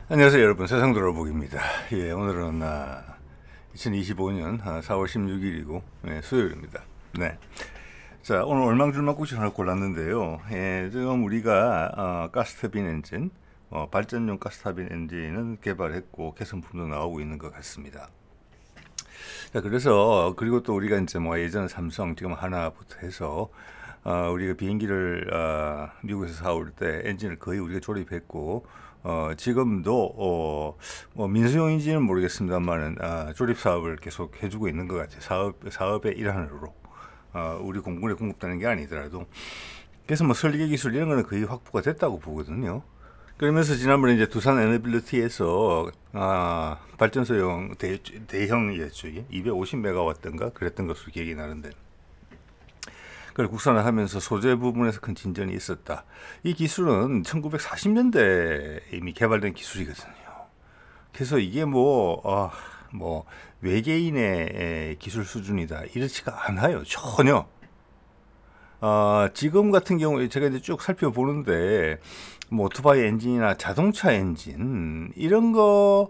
안녕하세요 여러분, 세상돌아보기입니다. 예, 오늘은 2025년 4월 16일이고 수요일입니다. 네. 자, 오늘 얼망줄망국식 하나 골랐는데요. 예, 지금 우리가 가스터빈 엔진, 발전용 가스터빈 엔진은 개발했고 개선품도 나오고 있는 것 같습니다. 자, 그래서 그리고 또 우리가 이제 뭐 예전 삼성, 지금 하나부터 해서 우리가 비행기를 미국에서 사올 때 엔진을 거의 우리가 조립했고, 지금도 뭐 민수용인지는 모르겠습니다만은 조립 사업을 계속 해주고 있는 것 같아요. 사업의 일환으로 우리 공군에 공급되는 게 아니더라도. 그래서 뭐 설계 기술 이런 거는 거의 확보가 됐다고 보거든요. 그러면서 지난번에 이제 두산 에너빌리티에서 발전소용 대형 예수기 250메가와트인가 그랬던 것으로 기억이 나는데, 그걸 국산화하면서 소재 부분에서 큰 진전이 있었다. 이 기술은 1940년대 이미 개발된 기술이거든요. 그래서 이게 뭐 외계인의 기술 수준이다 이렇지가 않아요, 전혀. 지금 같은 경우에 제가 이제 쭉 살펴보는데 뭐 오토바이 엔진이나 자동차 엔진 이런 거와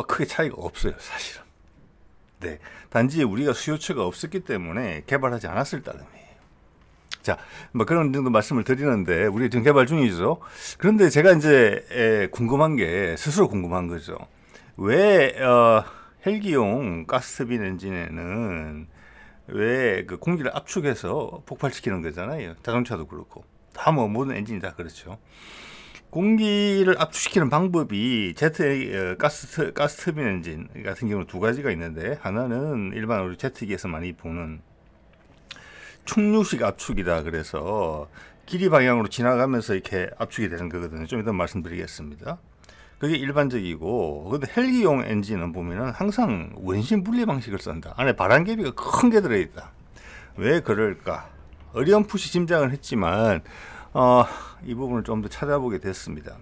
크게 차이가 없어요, 사실은. 네, 단지 우리가 수요처가 없었기 때문에 개발하지 않았을 따름이에요. 자, 뭐 그런 정도 말씀을 드리는데 우리 지금 개발 중이죠. 그런데 제가 이제 스스로 궁금한 거죠. 왜 헬기용 가스터빈 엔진에는 왜 그 공기를 압축해서 폭발시키는 거잖아요. 자동차도 그렇고 다 뭐 모든 엔진이 다 그렇죠. 공기를 압축시키는 방법이 가스터빈 엔진 같은 경우는 두 가지가 있는데, 하나는 일반 우리 제트기에서 많이 보는 충류식 압축이다. 그래서 길이 방향으로 지나가면서 이렇게 압축이 되는 거거든요. 좀 이따 말씀드리겠습니다. 그게 일반적이고, 근데 헬기용 엔진은 보면은 항상 원심 분리 방식을 쓴다. 안에 바람개비가 큰 게 들어있다. 왜 그럴까? 어렴풋이 짐작을 했지만 이 부분을 좀 더 찾아보게 됐습니다.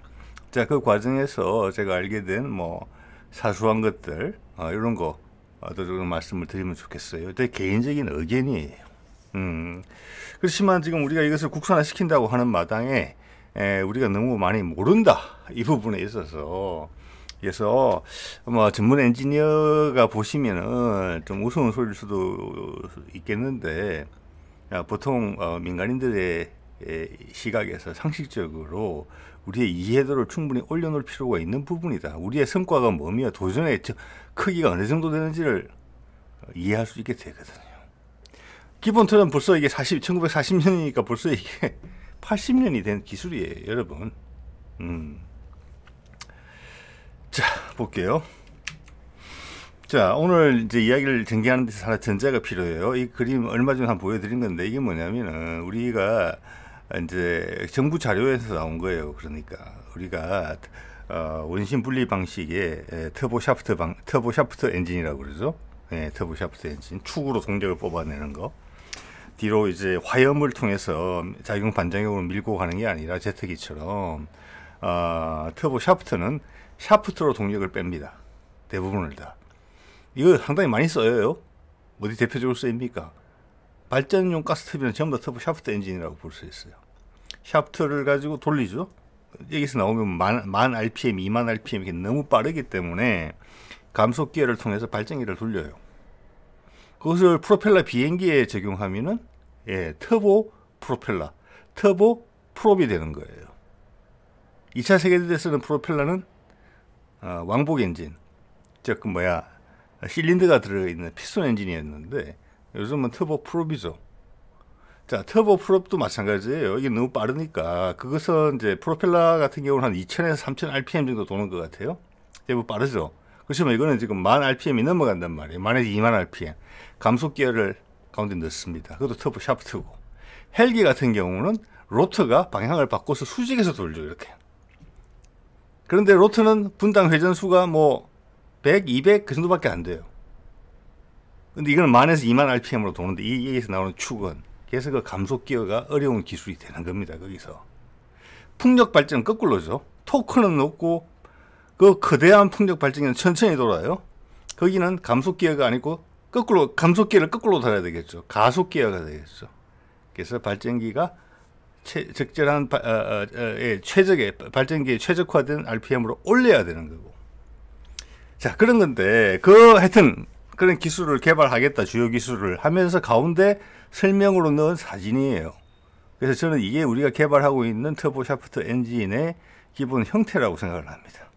자, 그 과정에서 제가 알게 된 뭐 사소한 것들 이런 거 좀 말씀을 드리면 좋겠어요. 되게 개인적인 의견이에요. 그렇지만 지금 우리가 이것을 국산화 시킨다고 하는 마당에 우리가 너무 많이 모른다, 이 부분에 있어서. 그래서 뭐 전문 엔지니어가 보시면은 좀 우스운 소리일 수도 있겠는데, 보통 민간인들의 시각에서 상식적으로 우리의 이해도를 충분히 올려놓을 필요가 있는 부분이다. 우리의 성과가 뭐며 도전의 크기가 어느 정도 되는지를 이해할 수 있게 되거든요. 기본 틀은 벌써 이게 1940년이니까 벌써 이게 80년이 된 기술이에요, 여러분. 자, 볼게요. 자, 오늘 이제 이야기를 전개하는 데서 하나 전제가 필요해요. 이 그림 얼마 전에 한번 보여드린 건데, 이게 뭐냐면은 우리가 이제 정부 자료에서 나온 거예요. 그러니까 우리가 원심 분리 방식의 터보 샤프트 엔진이라고 그러죠. 터보 샤프트 엔진, 축으로 동력을 뽑아내는 거. 뒤로 이제 화염을 통해서 작용 반작용으로 밀고 가는 게 아니라 제트기처럼 터보 샤프트는 샤프트로 동력을 뺍니다. 대부분을 다. 이거 상당히 많이 써요. 어디 대표적으로 쓰입니까? 발전용 가스터빈은 전부 다 터보 샤프트 엔진이라고 볼 수 있어요. 샤프트를 가지고 돌리죠. 여기서 나오면 만 RPM, 2만 RPM 이게 너무 빠르기 때문에 감속 기어를 통해서 발전기를 돌려요. 그것을 프로펠러 비행기에 적용하면은 터보 프로펠러, 터보 프롭이 되는 거예요. 2차 세계대전에 쓰는 프로펠러는 왕복 엔진, 즉 실린더가 들어있는 피스톤 엔진이었는데 요즘은 터보 프롭이죠. 자, 터보 프롭도 마찬가지예요. 이게 너무 빠르니까 그것은 이제 프로펠러 같은 경우는 한 2000에서 3000 RPM 정도 도는 것 같아요. 대부분 빠르죠. 그렇지만 이거는 지금 10,000 RPM이 넘어간단 말이에요. 1000에서 20,000 RPM. 감속 기어를 가운데 넣습니다. 그것도 터보 샤프트고. 헬기 같은 경우는 로터가 방향을 바꿔서 수직에서 돌죠, 이렇게. 그런데 로터는 분당 회전수가 뭐 100, 200 그 정도밖에 안 돼요. 근데 이거는 10,000에서 20,000 RPM으로 도는데 여기서 나오는 축은, 그래서 그 감속 기어가 어려운 기술이 되는 겁니다. 거기서 풍력 발전은 거꾸로죠. 토크는 높고 그 거대한 풍력 발전기는 천천히 돌아요. 거기는 감속 기어가 아니고 감속 기어를 거꾸로 돌아야 되겠죠. 가속 기어가 되겠죠. 그래서 발전기가 적절한 최적의 발전기에 최적화된 RPM으로 올려야 되는 거고. 자, 그런 건데 하여튼 그런 기술을 개발하겠다, 주요 기술을 하면서 가운데 설명으로 넣은 사진이에요. 그래서 저는 이게 우리가 개발하고 있는 터보 샤프트 엔진의 기본 형태라고 생각을 합니다.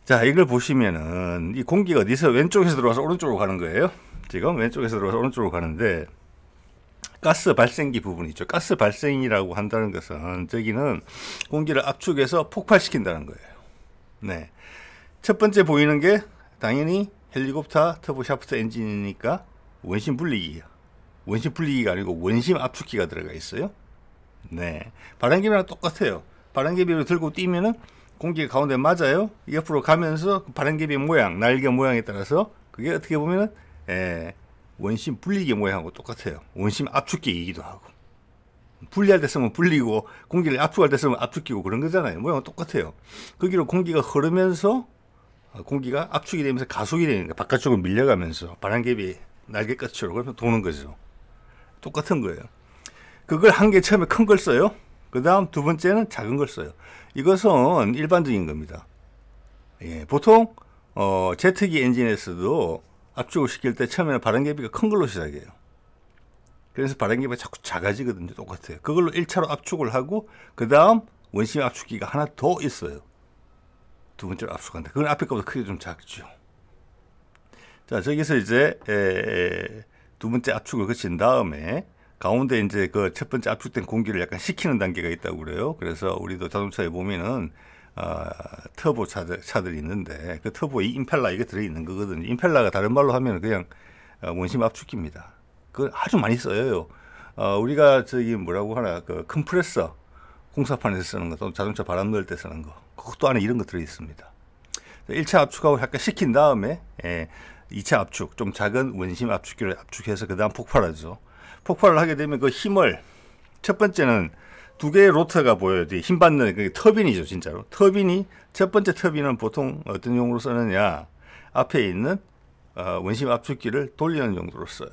자, 이걸 보시면은 이 공기가 어디서 왼쪽에서 들어와서 오른쪽으로 가는 거예요. 지금 왼쪽에서 들어와서 오른쪽으로 가는데 가스 발생기 부분이 있죠. 가스 발생이라고 한다는 것은 저기는 공기를 압축해서 폭발시킨다는 거예요. 네. 첫 번째 보이는 게 당연히 헬리콥터 터보 샤프트 엔진이니까 원심 분리기예요. 원심 분리기가 아니고 원심 압축기가 들어가 있어요. 네. 바람개비랑 똑같아요. 바람개비를 들고 뛰면은 공기가 가운데 맞아요. 옆으로 가면서 바람개비 모양, 날개 모양에 따라서 그게 어떻게 보면은 원심 분리기 모양하고 똑같아요. 원심 압축기이기도 하고. 분리할 때 쓰면 분리고 공기를 압축할 때 쓰면 압축기고 그런 거잖아요. 모양은 똑같아요. 거기로 공기가 흐르면서 공기가 압축이 되면서 가속이 되니까 바깥쪽으로 밀려가면서 바람개비 날개 끝으로 그러면 도는 거죠. 똑같은 거예요. 그걸 한 개 처음에 큰 걸 써요. 그 다음 두 번째는 작은 걸 써요. 이것은 일반적인 겁니다. 예, 보통 제트기 엔진에서도 압축을 시킬 때 처음에는 바람개비가 큰 걸로 시작해요. 그래서 바람개비가 자꾸 작아지거든요. 똑같아요. 그걸로 1차로 압축을 하고 그 다음 원심 압축기가 하나 더 있어요. 두 번째로 압축한다. 그건 앞에 것보다 크게 좀 작죠. 자, 저기서 이제 두 번째 압축을 거친 다음에 가운데 이제 그 첫 번째 압축된 공기를 약간 식히는 단계가 있다고 그래요. 그래서 우리도 자동차에 보면은 터보 차들이 있는데 그 터보에 임펠러 이게 들어있는 거거든요. 임펠러가 다른 말로 하면 그냥 원심 압축기입니다. 그걸 아주 많이 써요. 우리가 저기 뭐라고 하나 그 컴프레서 공사판에서 쓰는 거, 또 자동차 바람 넣을 때 쓰는 거, 그것도 안에 이런 거 들어 있습니다. 1차 압축하고 약간 식힌 다음에 2차 압축, 좀 작은 원심 압축기를 압축해서 그 다음 폭발하죠. 폭발을 하게 되면 그 힘을, 첫 번째는 두 개의 로터가 보여요. 힘 받는 그 터빈이죠, 진짜로. 터빈이, 첫 번째 터빈은 보통 어떤 용으로 쓰느냐, 앞에 있는 원심 압축기를 돌리는 용도로 써요.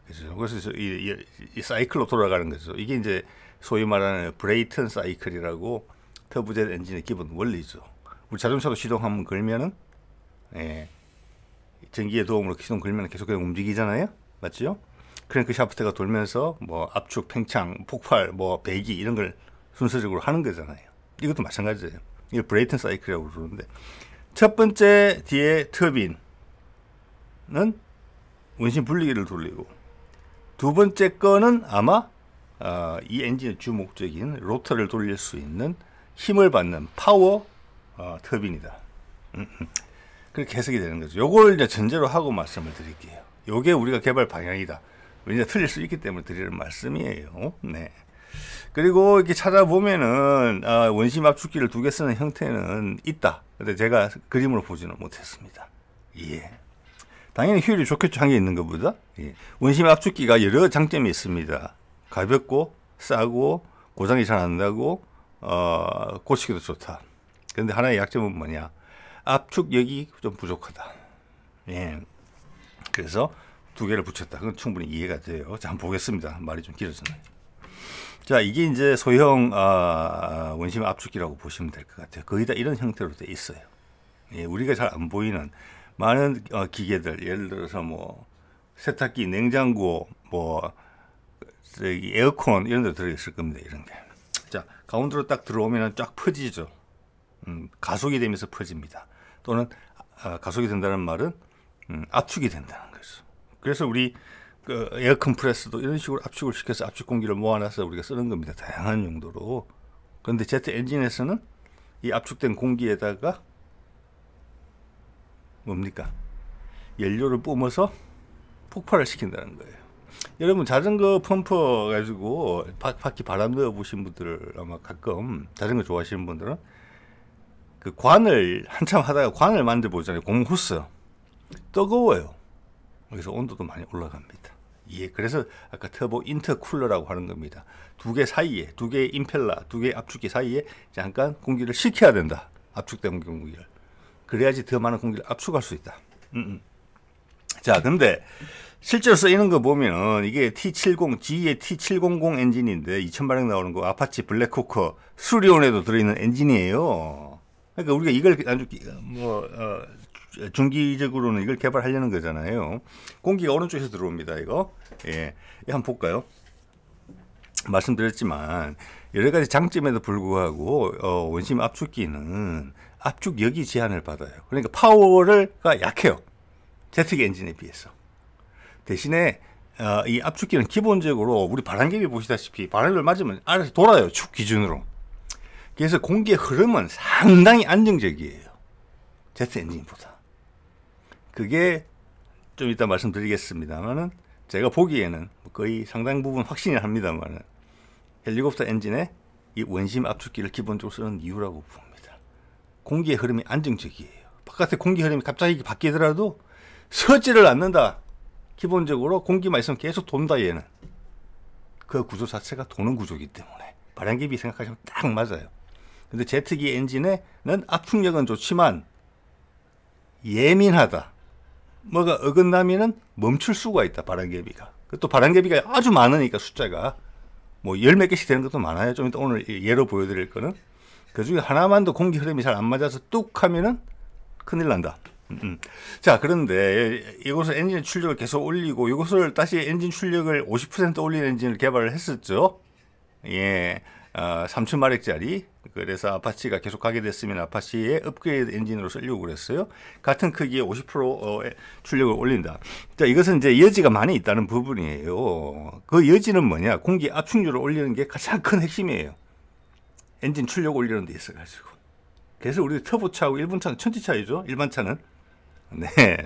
그래서 이 사이클로 돌아가는 거죠. 이게 이제 소위 말하는 브레이턴 사이클이라고 터보젯 엔진의 기본 원리죠. 우리 자동차도 시동 한번 걸면은 전기의 도움으로 시동 걸면 계속 움직이잖아요. 맞죠? 크랭크 샤프트가 돌면서 뭐 압축, 팽창, 폭발, 뭐 배기 이런 걸 순서적으로 하는 거잖아요. 이것도 마찬가지예요. 이걸 브레이턴 사이클이라고 부르는데 첫 번째 뒤에 터빈은 원심 분리기를 돌리고 두 번째 거는 아마 이 엔진의 주 목적인 로터를 돌릴 수 있는 힘을 받는 파워 터빈이다. 그렇게 해석이 되는 거죠. 요걸 이제 전제로 하고 말씀을 드릴게요. 요게 우리가 개발 방향이다. 왜냐 틀릴 수 있기 때문에 드리는 말씀이에요. 네. 그리고 이렇게 찾아보면은 원심 압축기를 두 개 쓰는 형태는 있다. 근데 제가 그림으로 보지는 못했습니다. 예. 당연히 효율이 좋겠죠. 한 개 있는 것보다. 예. 원심 압축기가 여러 장점이 있습니다. 가볍고 싸고 고장이 잘 안 나고 고치기도 좋다. 그런데 하나의 약점은 뭐냐? 압축력이 좀 부족하다. 예. 그래서 두 개를 붙였다. 그건 충분히 이해가 돼요. 자, 한번 보겠습니다. 말이 좀 길어졌네요. 자, 이게 이제 소형 원심 압축기라고 보시면 될 것 같아요. 거의 다 이런 형태로 돼 있어요. 예, 우리가 잘 안 보이는 많은 기계들, 예를 들어서 뭐 세탁기, 냉장고, 뭐 에어컨 이런 데 들어 있을 겁니다. 이런 게. 자, 가운데로 딱 들어오면 쫙 퍼지죠. 가속이 되면서 퍼집니다. 또는 가속이 된다는 말은 압축이 된다는 거죠. 그래서 우리 그 에어 컴프레서도 이런 식으로 압축을 시켜서 압축 공기를 모아놔서 우리가 쓰는 겁니다. 다양한 용도로. 그런데 제트 엔진에서는 이 압축된 공기에다가 뭡니까? 연료를 뿜어서 폭발을 시킨다는 거예요. 여러분 자전거 펌프 가지고 바퀴 바람 넣어 보신 분들 아마 가끔 자전거 좋아하시는 분들은 그 관을 한참 하다가 관을 만져 보잖아요. 고무 호스 뜨거워요. 그래서 온도도 많이 올라갑니다. 예, 그래서 아까 터보 인터쿨러라고 하는 겁니다. 두 개 사이에, 두 개의 임펠러, 두 개의 압축기 사이에 잠깐 공기를 식혀야 된다. 압축된 공기를. 그래야지 더 많은 공기를 압축할 수 있다. 자, 근데 실제로 쓰이는 거 보면은 이게 T70, GE의 T700 엔진인데 2000마력 나오는 거 아파치 블랙호커 수리온에도 들어있는 엔진이에요. 그러니까 우리가 이걸 아주 중기적으로는 이걸 개발하려는 거잖아요. 공기가 오른쪽에서 들어옵니다. 이거 예, 한번 볼까요? 말씀드렸지만 여러 가지 장점에도 불구하고 원심 압축기는 압축력이 제한을 받아요. 그러니까 파워가 약해요. 제트기 엔진에 비해서. 대신에 이 압축기는 기본적으로 우리 바람개비 보시다시피 바람을 맞으면 알아서 돌아요. 축 기준으로. 그래서 공기의 흐름은 상당히 안정적이에요. 제트 엔진보다. 그게 좀 이따 말씀드리겠습니다만은 제가 보기에는 거의 상당 부분 확신을 합니다만은 헬리콥터 엔진에 이 원심 압축기를 기본적으로 쓰는 이유라고 봅니다. 공기의 흐름이 안정적이에요. 바깥에 공기 흐름이 갑자기 바뀌더라도 서지를 않는다. 기본적으로 공기만 있으면 계속 돈다 얘는. 그 구조 자체가 도는 구조이기 때문에 바람개비 생각하시면 딱 맞아요. 근데 제트기 엔진에는 압축력은 좋지만 예민하다. 뭐가 어긋나면은 멈출 수가 있다. 바람개비가. 또 바람개비가 아주 많으니까 숫자가 뭐 열 몇 개씩 되는 것도 많아요. 좀 이따 오늘 예로 보여드릴 거는 그 중에 하나만 더 공기 흐름이 잘 안 맞아서 뚝 하면은 큰일 난다. 자, 그런데 이곳을 엔진 출력을 계속 올리고 이곳을 다시 엔진 출력을 50% 올리는 엔진을 개발을 했었죠. 예, 3000마력짜리. 그래서 아파치가 계속 가게 됐으면 아파치의 업그레이드 엔진으로 쓰려고 그랬어요. 같은 크기의 50% 출력을 올린다. 자, 이것은 이제 여지가 많이 있다는 부분이에요. 그 여지는 뭐냐? 공기 압축률을 올리는 게 가장 큰 핵심이에요. 엔진 출력 올리는 데 있어가지고. 그래서 우리 터보차하고 일본 차는 천지차이죠. 일반 차는. 네.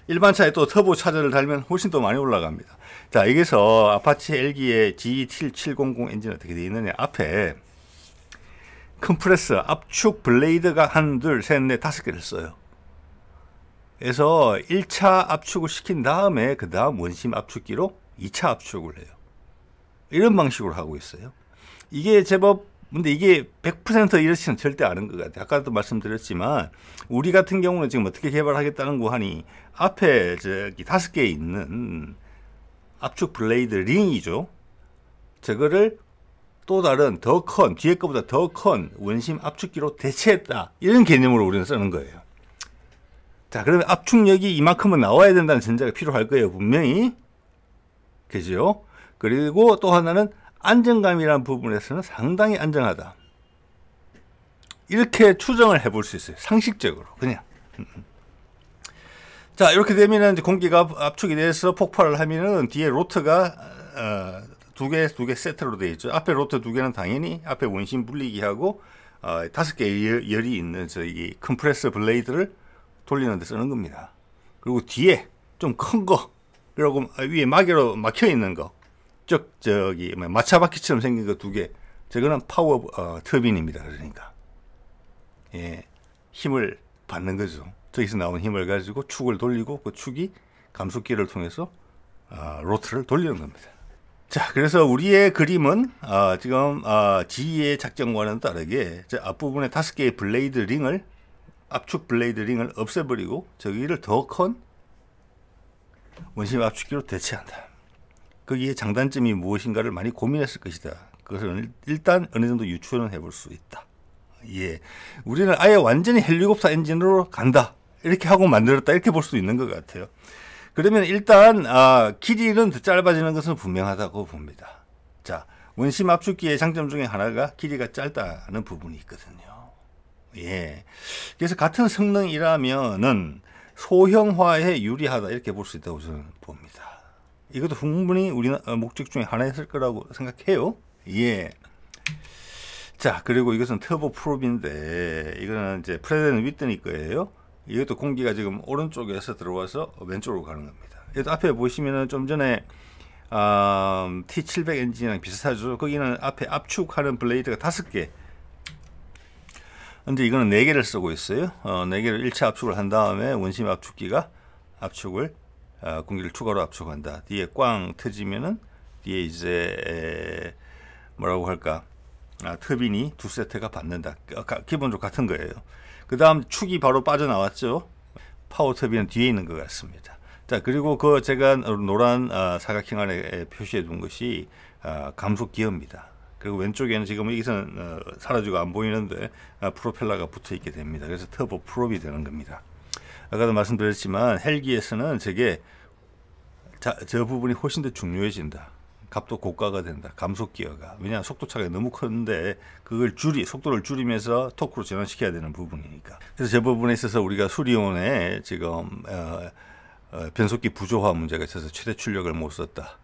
일반 차에 또 터보 차저를 달면 훨씬 더 많이 올라갑니다. 자, 여기서 아파치 헬기의 GE700 엔진 어떻게 되어 있느냐. 앞에 컴프레서 압축 블레이드가 한, 둘, 셋, 넷, 다섯 개를 써요. 그래서 1차 압축을 시킨 다음에 그 다음 원심 압축기로 2차 압축을 해요. 이런 방식으로 하고 있어요. 이게 제법 근데 이게 100% 이렇지는 절대 않은 것 같아요. 아까도 말씀드렸지만 우리 같은 경우는 지금 어떻게 개발하겠다는 거 하니 앞에 저기 5개 있는 압축 블레이드 링이죠. 저거를 또 다른 더 큰 뒤에 거보다 더 큰 원심 압축기로 대체했다. 이런 개념으로 우리는 쓰는 거예요. 자, 그러면 압축력이 이만큼은 나와야 된다는 전제가 필요할 거예요. 분명히. 그죠? 그리고 또 하나는 안정감이라는 부분에서는 상당히 안정하다. 이렇게 추정을 해볼 수 있어요. 상식적으로 그냥. 자, 이렇게 되면은 이제 공기가 압축이 돼서 폭발을 하면은 뒤에 로터가 두 개 세트로 되어 있죠. 앞에 로터 2개는 당연히 앞에 원심 분리기하고 5개의 열이 있는 저기 컴프레서 블레이드를 돌리는 데 쓰는 겁니다. 그리고 뒤에 좀 큰 거, 그리고 위에 마개로 막혀 있는 거. 저기 마차바퀴처럼 생긴 거 2개. 저거는 파워 터빈입니다. 그러니까 예, 힘을 받는 거죠. 저기서 나온 힘을 가지고 축을 돌리고 그 축이 감속기를 통해서 로터를 돌리는 겁니다. 자, 그래서 우리의 그림은 지금 GE의 작전과는 다르게 저 앞부분에 5개의 블레이드 링을 압축 블레이드 링을 없애버리고 저기를 더 큰 원심 압축기로 대체한다. 거기에 장단점이 무엇인가를 많이 고민했을 것이다. 그것을 일단 어느 정도 유추는 해볼 수 있다. 예, 우리는 아예 완전히 헬리콥터 엔진으로 간다. 이렇게 하고 만들었다. 이렇게 볼 수도 있는 것 같아요. 그러면 일단 길이는 더 짧아지는 것은 분명하다고 봅니다. 자, 원심 압축기의 장점 중에 하나가 길이가 짧다는 부분이 있거든요. 예, 그래서 같은 성능이라면은 소형화에 유리하다. 이렇게 볼 수 있다고 저는 봅니다. 이것도 충분히 우리 목적 중에 하나였을 거라고 생각해요. 예. 자, 그리고 이것은 터보 프롭인데 이거는 이제 프레드 윗드니 거예요. 이것도 공기가 지금 오른쪽에서 들어와서 왼쪽으로 가는 겁니다. 이것도 앞에 보시면은 좀 전에 T700 엔진이랑 비슷하죠. 거기는 앞에 압축하는 블레이드가 5개. 근데 이거는 4개를 쓰고 있어요. 4개를 1차 압축을 한 다음에 원심 압축기가 압축을 공기를 추가로 압축한다. 뒤에 꽝 터지면은 뒤에 이제 뭐라고 할까? 터빈이 2세트가 받는다. 기본적으로 같은 거예요. 그 다음 축이 바로 빠져나왔죠. 파워 터빈은 뒤에 있는 것 같습니다. 자, 자, 그리고 그 제가 노란 사각형 안에 표시해 둔 것이 감속 기어입니다. 그리고 왼쪽에는 지금 여기서는 사라지고 안 보이는데 프로펠러가 붙어 있게 됩니다. 그래서 터보 프롭이 되는 겁니다. 아까도 말씀드렸지만 헬기에서는 저 부분이 훨씬 더 중요해진다. 값도 고가가 된다. 감속 기어가. 왜냐하면 속도 차가 너무 큰데 그걸 속도를 줄이면서 토크로 전환시켜야 되는 부분이니까. 그래서 저 부분에 있어서 우리가 수리온에 지금 변속기 부조화 문제가 있어서 최대 출력을 못 썼다.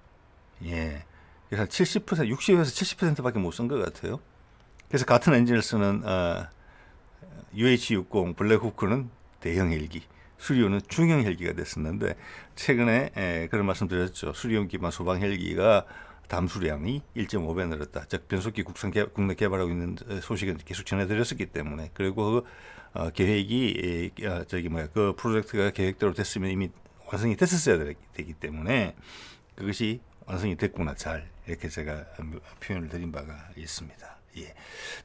예. 그래서 70%, 60에서 70%밖에 못 쓴 것 같아요. 그래서 같은 엔진을 쓰는 UH-60 블랙호크는 대형 헬기, 수리온은 중형 헬기가 됐었는데 최근에 그런 말씀 드렸죠. 수리온 기반 소방 헬기가 담수량이 1.5배 늘었다. 즉 변속기 국내 개발하고 있는 소식은 계속 전해드렸었기 때문에, 그리고 계획이 그 프로젝트가 계획대로 됐으면 이미 완성이 됐었어야 되기 때문에 그것이 완성이 됐구나, 잘, 이렇게 제가 표현을 드린 바가 있습니다. 예.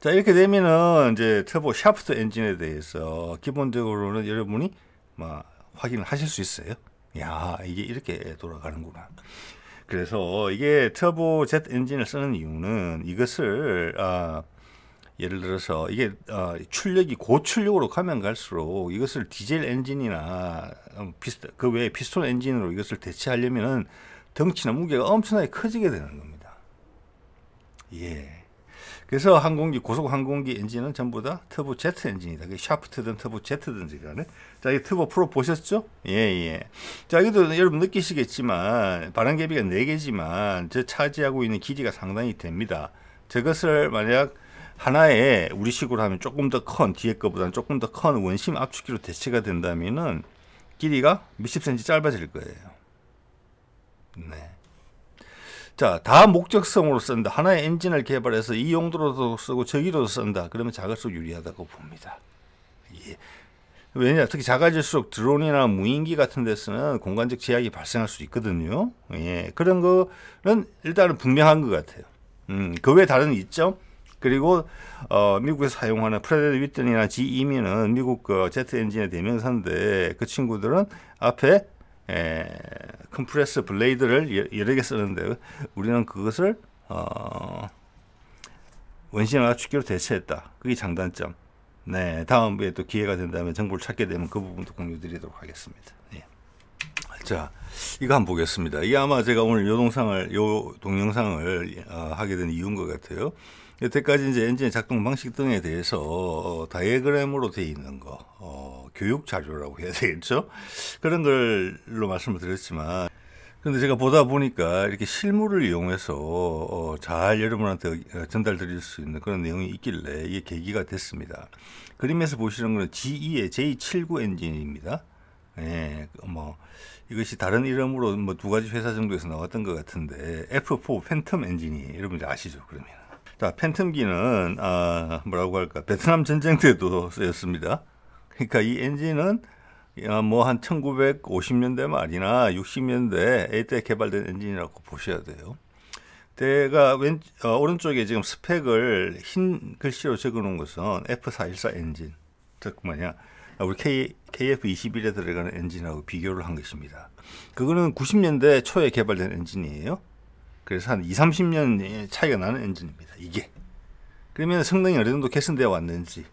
자, 이렇게 되면은 이제 터보 샤프트 엔진에 대해서 기본적으로는 여러분이 확인을 하실 수 있어요. 야, 이게 이렇게 돌아가는구나. 그래서 이게 터보 제트 엔진을 쓰는 이유는 이것을 예를 들어서 이게 출력이 고출력으로 가면 갈수록 이것을 디젤 엔진이나 그 외에 피스톤 엔진으로 이것을 대체하려면은 덩치나 무게가 엄청나게 커지게 되는 겁니다. 예. 그래서 고속 항공기 엔진은 전부 다 터보 제트 엔진이다. 그게 샤프트든 터보 제트든지 간에. 자, 이 터보 프로 보셨죠? 예, 예. 자, 여기도 여러분 느끼시겠지만 바람개비가 4개지만 저 차지하고 있는 길이가 상당히 됩니다. 저것을 만약 하나의 우리식으로 하면 조금 더 뒤에 거보다는 조금 더 큰 원심 압축기로 대체가 된다면은 길이가 몇십 센치 짧아질 거예요. 네. 자, 다 목적성으로 쓴다. 하나의 엔진을 개발해서 이 용도로도 쓰고 저기로도 쓴다. 그러면 작을수록 유리하다고 봅니다. 예. 왜냐, 특히 작아질수록 드론이나 무인기 같은 데서는 공간적 제약이 발생할 수 있거든요. 예. 그런 거는 일단은 분명한 것 같아요. 그 외에 다른 이점, 그리고 미국에서 사용하는 프레드 위튼이나 GE면은 미국 그 제트 엔진의 대명사인데 그 친구들은 앞에 컴프레서 블레이드를 여러 개 쓰는데 우리는 그것을 원심 압축기로 대체했다. 그게 장단점. 네, 다음에 또 기회가 된다면 정보를 찾게 되면 그 부분도 공유드리도록 하겠습니다. 예. 자, 이거 한번 보겠습니다. 이게 아마 제가 오늘 요 동영상을 하게 된 이유인 것 같아요. 여태까지 이제 엔진의 작동 방식 등에 대해서 다이어그램으로 되어 있는 거, 교육 자료라고 해야 되겠죠? 그런 걸로 말씀을 드렸지만, 근데 제가 보다 보니까 이렇게 실물을 이용해서 잘 여러분한테 전달드릴 수 있는 그런 내용이 있길래 이게 계기가 됐습니다. 그림에서 보시는 거는 GE의 J79 엔진입니다. 예, 이것이 다른 이름으로 2가지 회사 정도에서 나왔던 것 같은데 F4 팬텀 엔진이 여러분들 아시죠? 그러면. 자, 팬텀기는 뭐라고 할까, 베트남 전쟁 때도 쓰였습니다. 그러니까 이 엔진은 한 1950년대 말이나 60년대 때 개발된 엔진이라고 보셔야 돼요. 제가 오른쪽에 지금 스펙을 흰 글씨로 적어 놓은 것은 F414 엔진, 즉 우리 KF21에 들어가는 엔진하고 비교를 한 것입니다. 그거는 90년대 초에 개발된 엔진이에요. 그래서 한 20-30년 차이가 나는 엔진입니다. 이게. 그러면 성능이 어느 정도 개선되어 왔는지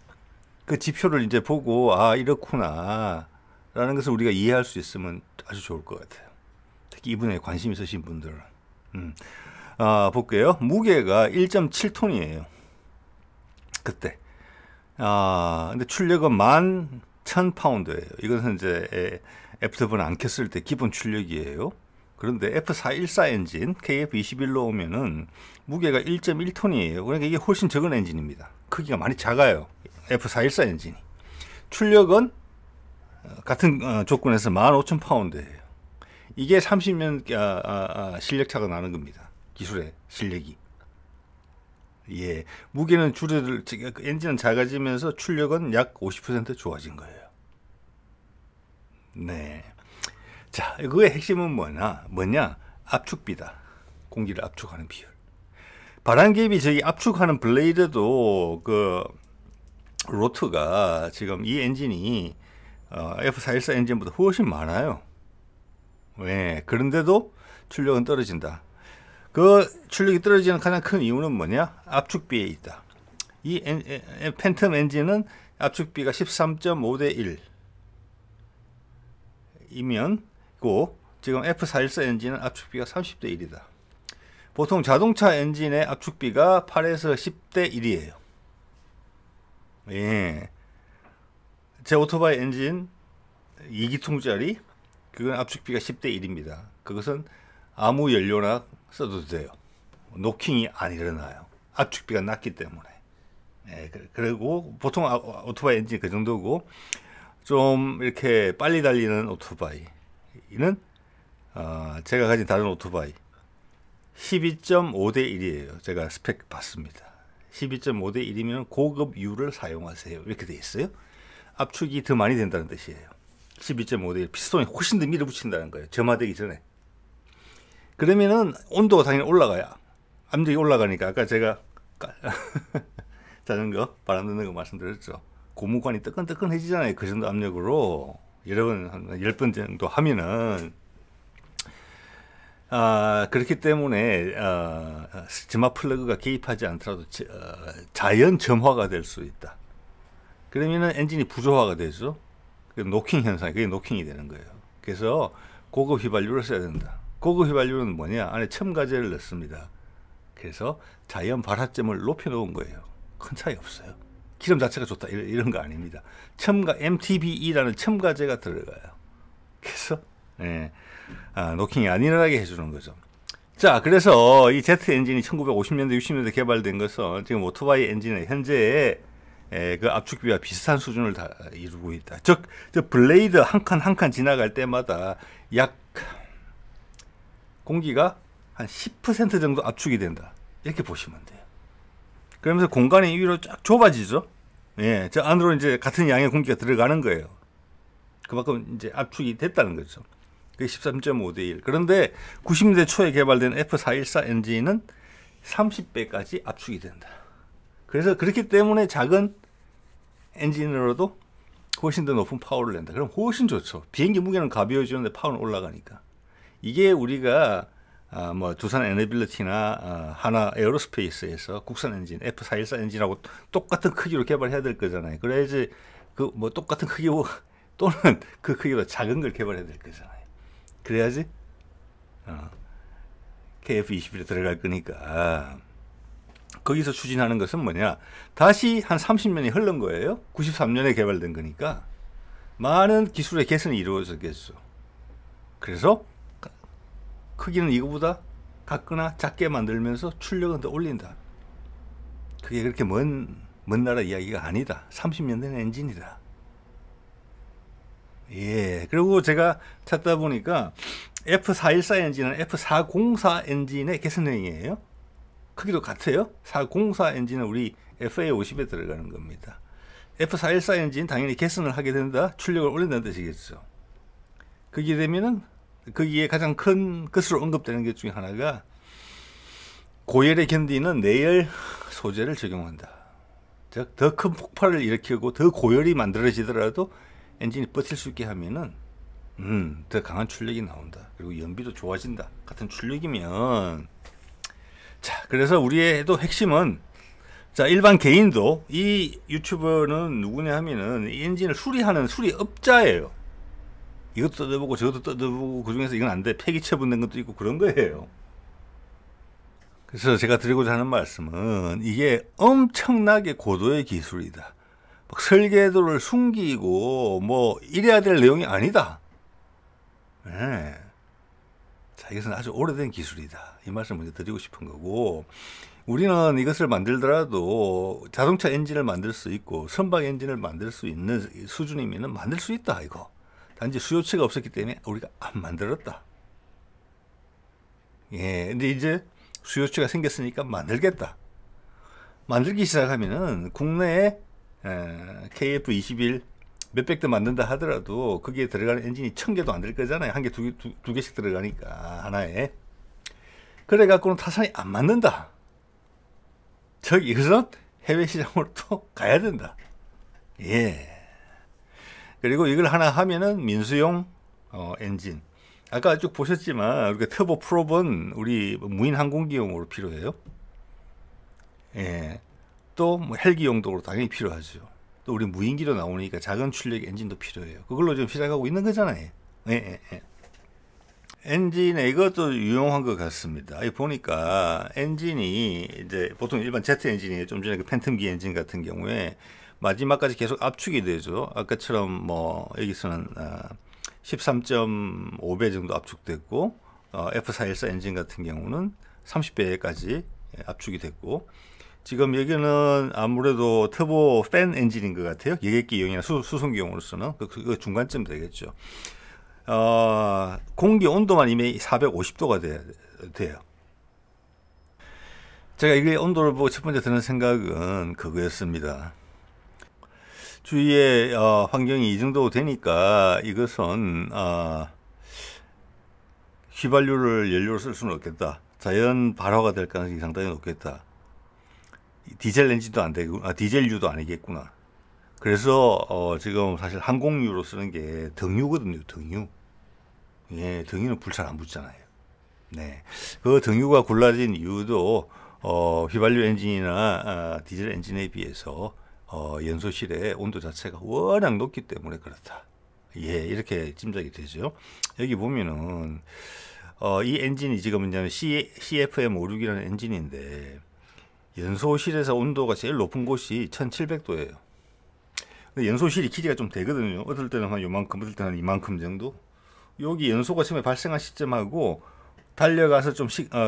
그 지표를 이제 보고 이렇구나 라는 것을 우리가 이해할 수 있으면 아주 좋을 것 같아요. 특히 이분에 관심 있으신 분들은. 볼게요. 무게가 1.7톤이에요. 그때. 근데 출력은 11,000파운드예요. 이것은 이제 F-는 안 켰을 때 기본 출력이에요. 그런데 F414 엔진, KF21로 오면은 무게가 1.1톤이에요. 그러니까 이게 훨씬 적은 엔진입니다. 크기가 많이 작아요. F414 엔진이. 출력은 같은 조건에서 15,000파운드예요. 이게 30년 실력차가 나는 겁니다. 기술의 실력이. 예, 무게는 엔진은 작아지면서 출력은 약 50% 좋아진 거예요. 네. 자, 그의 핵심은 뭐냐? 압축비다. 공기를 압축하는 비율. 바람개비 저기 압축하는 블레이드도 그 로트가 지금 이 엔진이 F414 엔진보다 훨씬 많아요. 예, 그런데도 출력은 떨어진다. 그 출력이 떨어지는 가장 큰 이유는 뭐냐? 압축비에 있다. 이 팬텀 엔진은 압축비가 13.5 대 1이면 고 지금 F414 엔진은 압축비가 30 대 1이다. 보통 자동차 엔진의 압축비가 8에서 10대 1이에요. 예. 제 오토바이 엔진 2기통짜리 그건 압축비가 10대 1입니다. 그것은 아무 연료나 써도 돼요. 노킹이 안 일어나요. 압축비가 낮기 때문에. 예, 그리고 보통 오토바이 엔진 그 정도고, 좀 이렇게 빨리 달리는 오토바이는 제가 가진 다른 오토바이 12.5 대 1이에요. 제가 스펙 봤습니다. 12.5 대 1이면 고급유를 사용하세요. 이렇게 돼 있어요. 압축이 더 많이 된다는 뜻이에요. 12.5 대 1. 피스톤이 훨씬 더 밀어붙인다는 거예요. 점화되기 전에. 그러면은 온도가 당연히 올라가요. 압력이 올라가니까 아까 제가 자전거 바람 넣는 거 말씀드렸죠. 고무관이 뜨끈뜨끈해지잖아요. 그 정도 압력으로 여러 번, 한 10번 정도 하면은 그렇기 때문에 점화 플러그가 개입하지 않더라도 자연 점화가 될 수 있다. 그러면은 엔진이 부조화가 되죠. 노킹 현상이, 그게 노킹이 되는 거예요. 그래서 고급 휘발유를 써야 된다. 고급 휘발유는 뭐냐? 안에 첨가제를 넣습니다. 그래서 자연 발화점을 높여 놓은 거예요. 큰 차이 없어요. 기름 자체가 좋다 이런 거 아닙니다. MTBE라는 첨가제가 들어가요. 그래서 노킹이 안 일어나게 해주는 거죠. 자, 그래서 이 Z 엔진이 1950년대 60년대 개발된 것은 지금 오토바이 엔진의 현재의 그 압축비와 비슷한 수준을 다 이루고 있다. 즉, 저 블레이드 한 칸 한 칸 지나갈 때마다 약 공기가 한 10% 정도 압축이 된다. 이렇게 보시면 돼요. 그러면서 공간이 위로 쫙 좁아지죠. 예, 저 안으로 이제 같은 양의 공기가 들어가는 거예요. 그만큼 이제 압축이 됐다는 거죠. 그게 13.5 대 1. 그런데 90년대 초에 개발된 F414 엔진은 30배까지 압축이 된다. 그래서 그렇기 때문에 작은 엔진으로도 훨씬 더 높은 파워를 낸다. 그럼 훨씬 좋죠. 비행기 무게는 가벼워지는데 파워는 올라가니까. 이게 우리가 뭐 두산 에너빌리티나 하나 에어로스페이스에서 국산 엔진 F414 엔진하고 똑같은 크기로 개발해야 될 거잖아요. 그래야지 그 뭐 똑같은 크기고 또는 그 크기보다 작은 걸 개발해야 될 거잖아요. 그래야지 KF21에 들어갈 거니까. 거기서 추진하는 것은 뭐냐? 다시 한 30년이 흐른 거예요. 93년에 개발된 거니까 많은 기술의 개선이 이루어졌겠죠. 그래서 크기는 이거보다 작거나 작게 만들면서 출력은 더 올린다. 그게 그렇게 먼 나라 이야기가 아니다. 30년 된 엔진이다. 예. 그리고 제가 찾다 보니까 F414 엔진은 F404 엔진의 개선형이에요. 크기도 같아요. 404 엔진은 우리 FA50에 들어가는 겁니다. F414 엔진 당연히 개선을 하게 된다. 출력을 올린다는 뜻이겠죠. 그게 되면은 거기에 가장 큰 것으로 언급되는 것 중에 하나가 고열에 견디는 내열 소재를 적용한다. 즉, 더 큰 폭발을 일으키고 더 고열이 만들어지더라도 엔진이 버틸 수 있게 하면은 더 강한 출력이 나온다. 그리고 연비도 좋아진다. 같은 출력이면. 자, 그래서 우리의 또 핵심은, 자, 일반 개인도 이 유튜버는 누구냐 하면은 이 엔진을 수리하는 수리업자예요. 이것도 뜯어보고 저것도 뜯어보고 그 중에서 이건 안 돼. 폐기 처분된 것도 있고 그런 거예요. 그래서 제가 드리고자 하는 말씀은 이게 엄청나게 고도의 기술이다. 막 설계도를 숨기고 뭐 이래야 될 내용이 아니다. 네. 자, 이것은 아주 오래된 기술이다. 이 말씀을 먼저 드리고 싶은 거고, 우리는 이것을 만들더라도 자동차 엔진을 만들 수 있고 선박 엔진을 만들 수 있는 수준이면 만들 수 있다. 이거 단지 수요처가 없었기 때문에 우리가 안 만들었다. 예, 근데 이제 수요처가 생겼으니까 만들겠다. 만들기 시작하면은 국내에 KF21 몇백 대 만든다 하더라도 거기에 들어가는 엔진이 1000개도 안 될 거잖아요. 한 개, 두 개씩 들어가니까 하나에. 그래 갖고는 타산이 안 맞는다. 즉 이것은 해외 시장으로 또 가야 된다. 예. 그리고 이걸 하나 하면은 민수용 엔진, 아까 쭉 보셨지만 우리가 터보 프롭은 우리 무인 항공기용으로 필요해요. 예. 또 뭐 헬기 용도로 당연히 필요하죠. 또 우리 무인기로 나오니까 작은 출력 엔진도 필요해요. 그걸로 지금 시작하고 있는 거잖아요. 예, 예, 예. 엔진에 이것도 유용한 것 같습니다. 여기 보니까 엔진이 이제 보통 일반 제트 엔진이 좀 전에 그 팬텀기 엔진 같은 경우에 마지막까지 계속 압축이 되죠. 아까처럼 뭐 여기서는 13.5배 정도 압축됐고 F414 엔진 같은 경우는 30배까지 압축이 됐고 지금 여기는 아무래도 터보 팬 엔진인 것 같아요. 여객기용이나 수송기용으로서는 그 중간쯤 되겠죠. 공기 온도만 이미 450도가 돼요. 제가 이게 온도를 보고 첫 번째 드는 생각은 그거였습니다. 주위에 환경이 이 정도 되니까 이것은 휘발유를 연료로 쓸 수는 없겠다. 자연 발화가 될 가능성이 상당히 높겠다. 디젤 엔진도 안 되고 디젤유도 아니겠구나. 그래서 지금 사실 항공유로 쓰는 게 등유거든요. 등유. 예, 등유는 불 잘 안 붙잖아요. 네, 그 등유가 골라진 이유도 휘발유 엔진이나 디젤 엔진에 비해서 연소실의 온도 자체가 워낙 높기 때문에 그렇다. 예, 이렇게 짐작이 되죠. 여기 보면은 이 엔진이 지금 이제 CFM56이라는 엔진인데 연소실에서 온도가 제일 높은 곳이 1700도예요. 근데 연소실이 길이가 좀 되거든요. 어떨 때는 한 요만큼, 어떨 때는 이만큼 정도. 여기 연소가 처음에 발생한 시점하고 달려가서 좀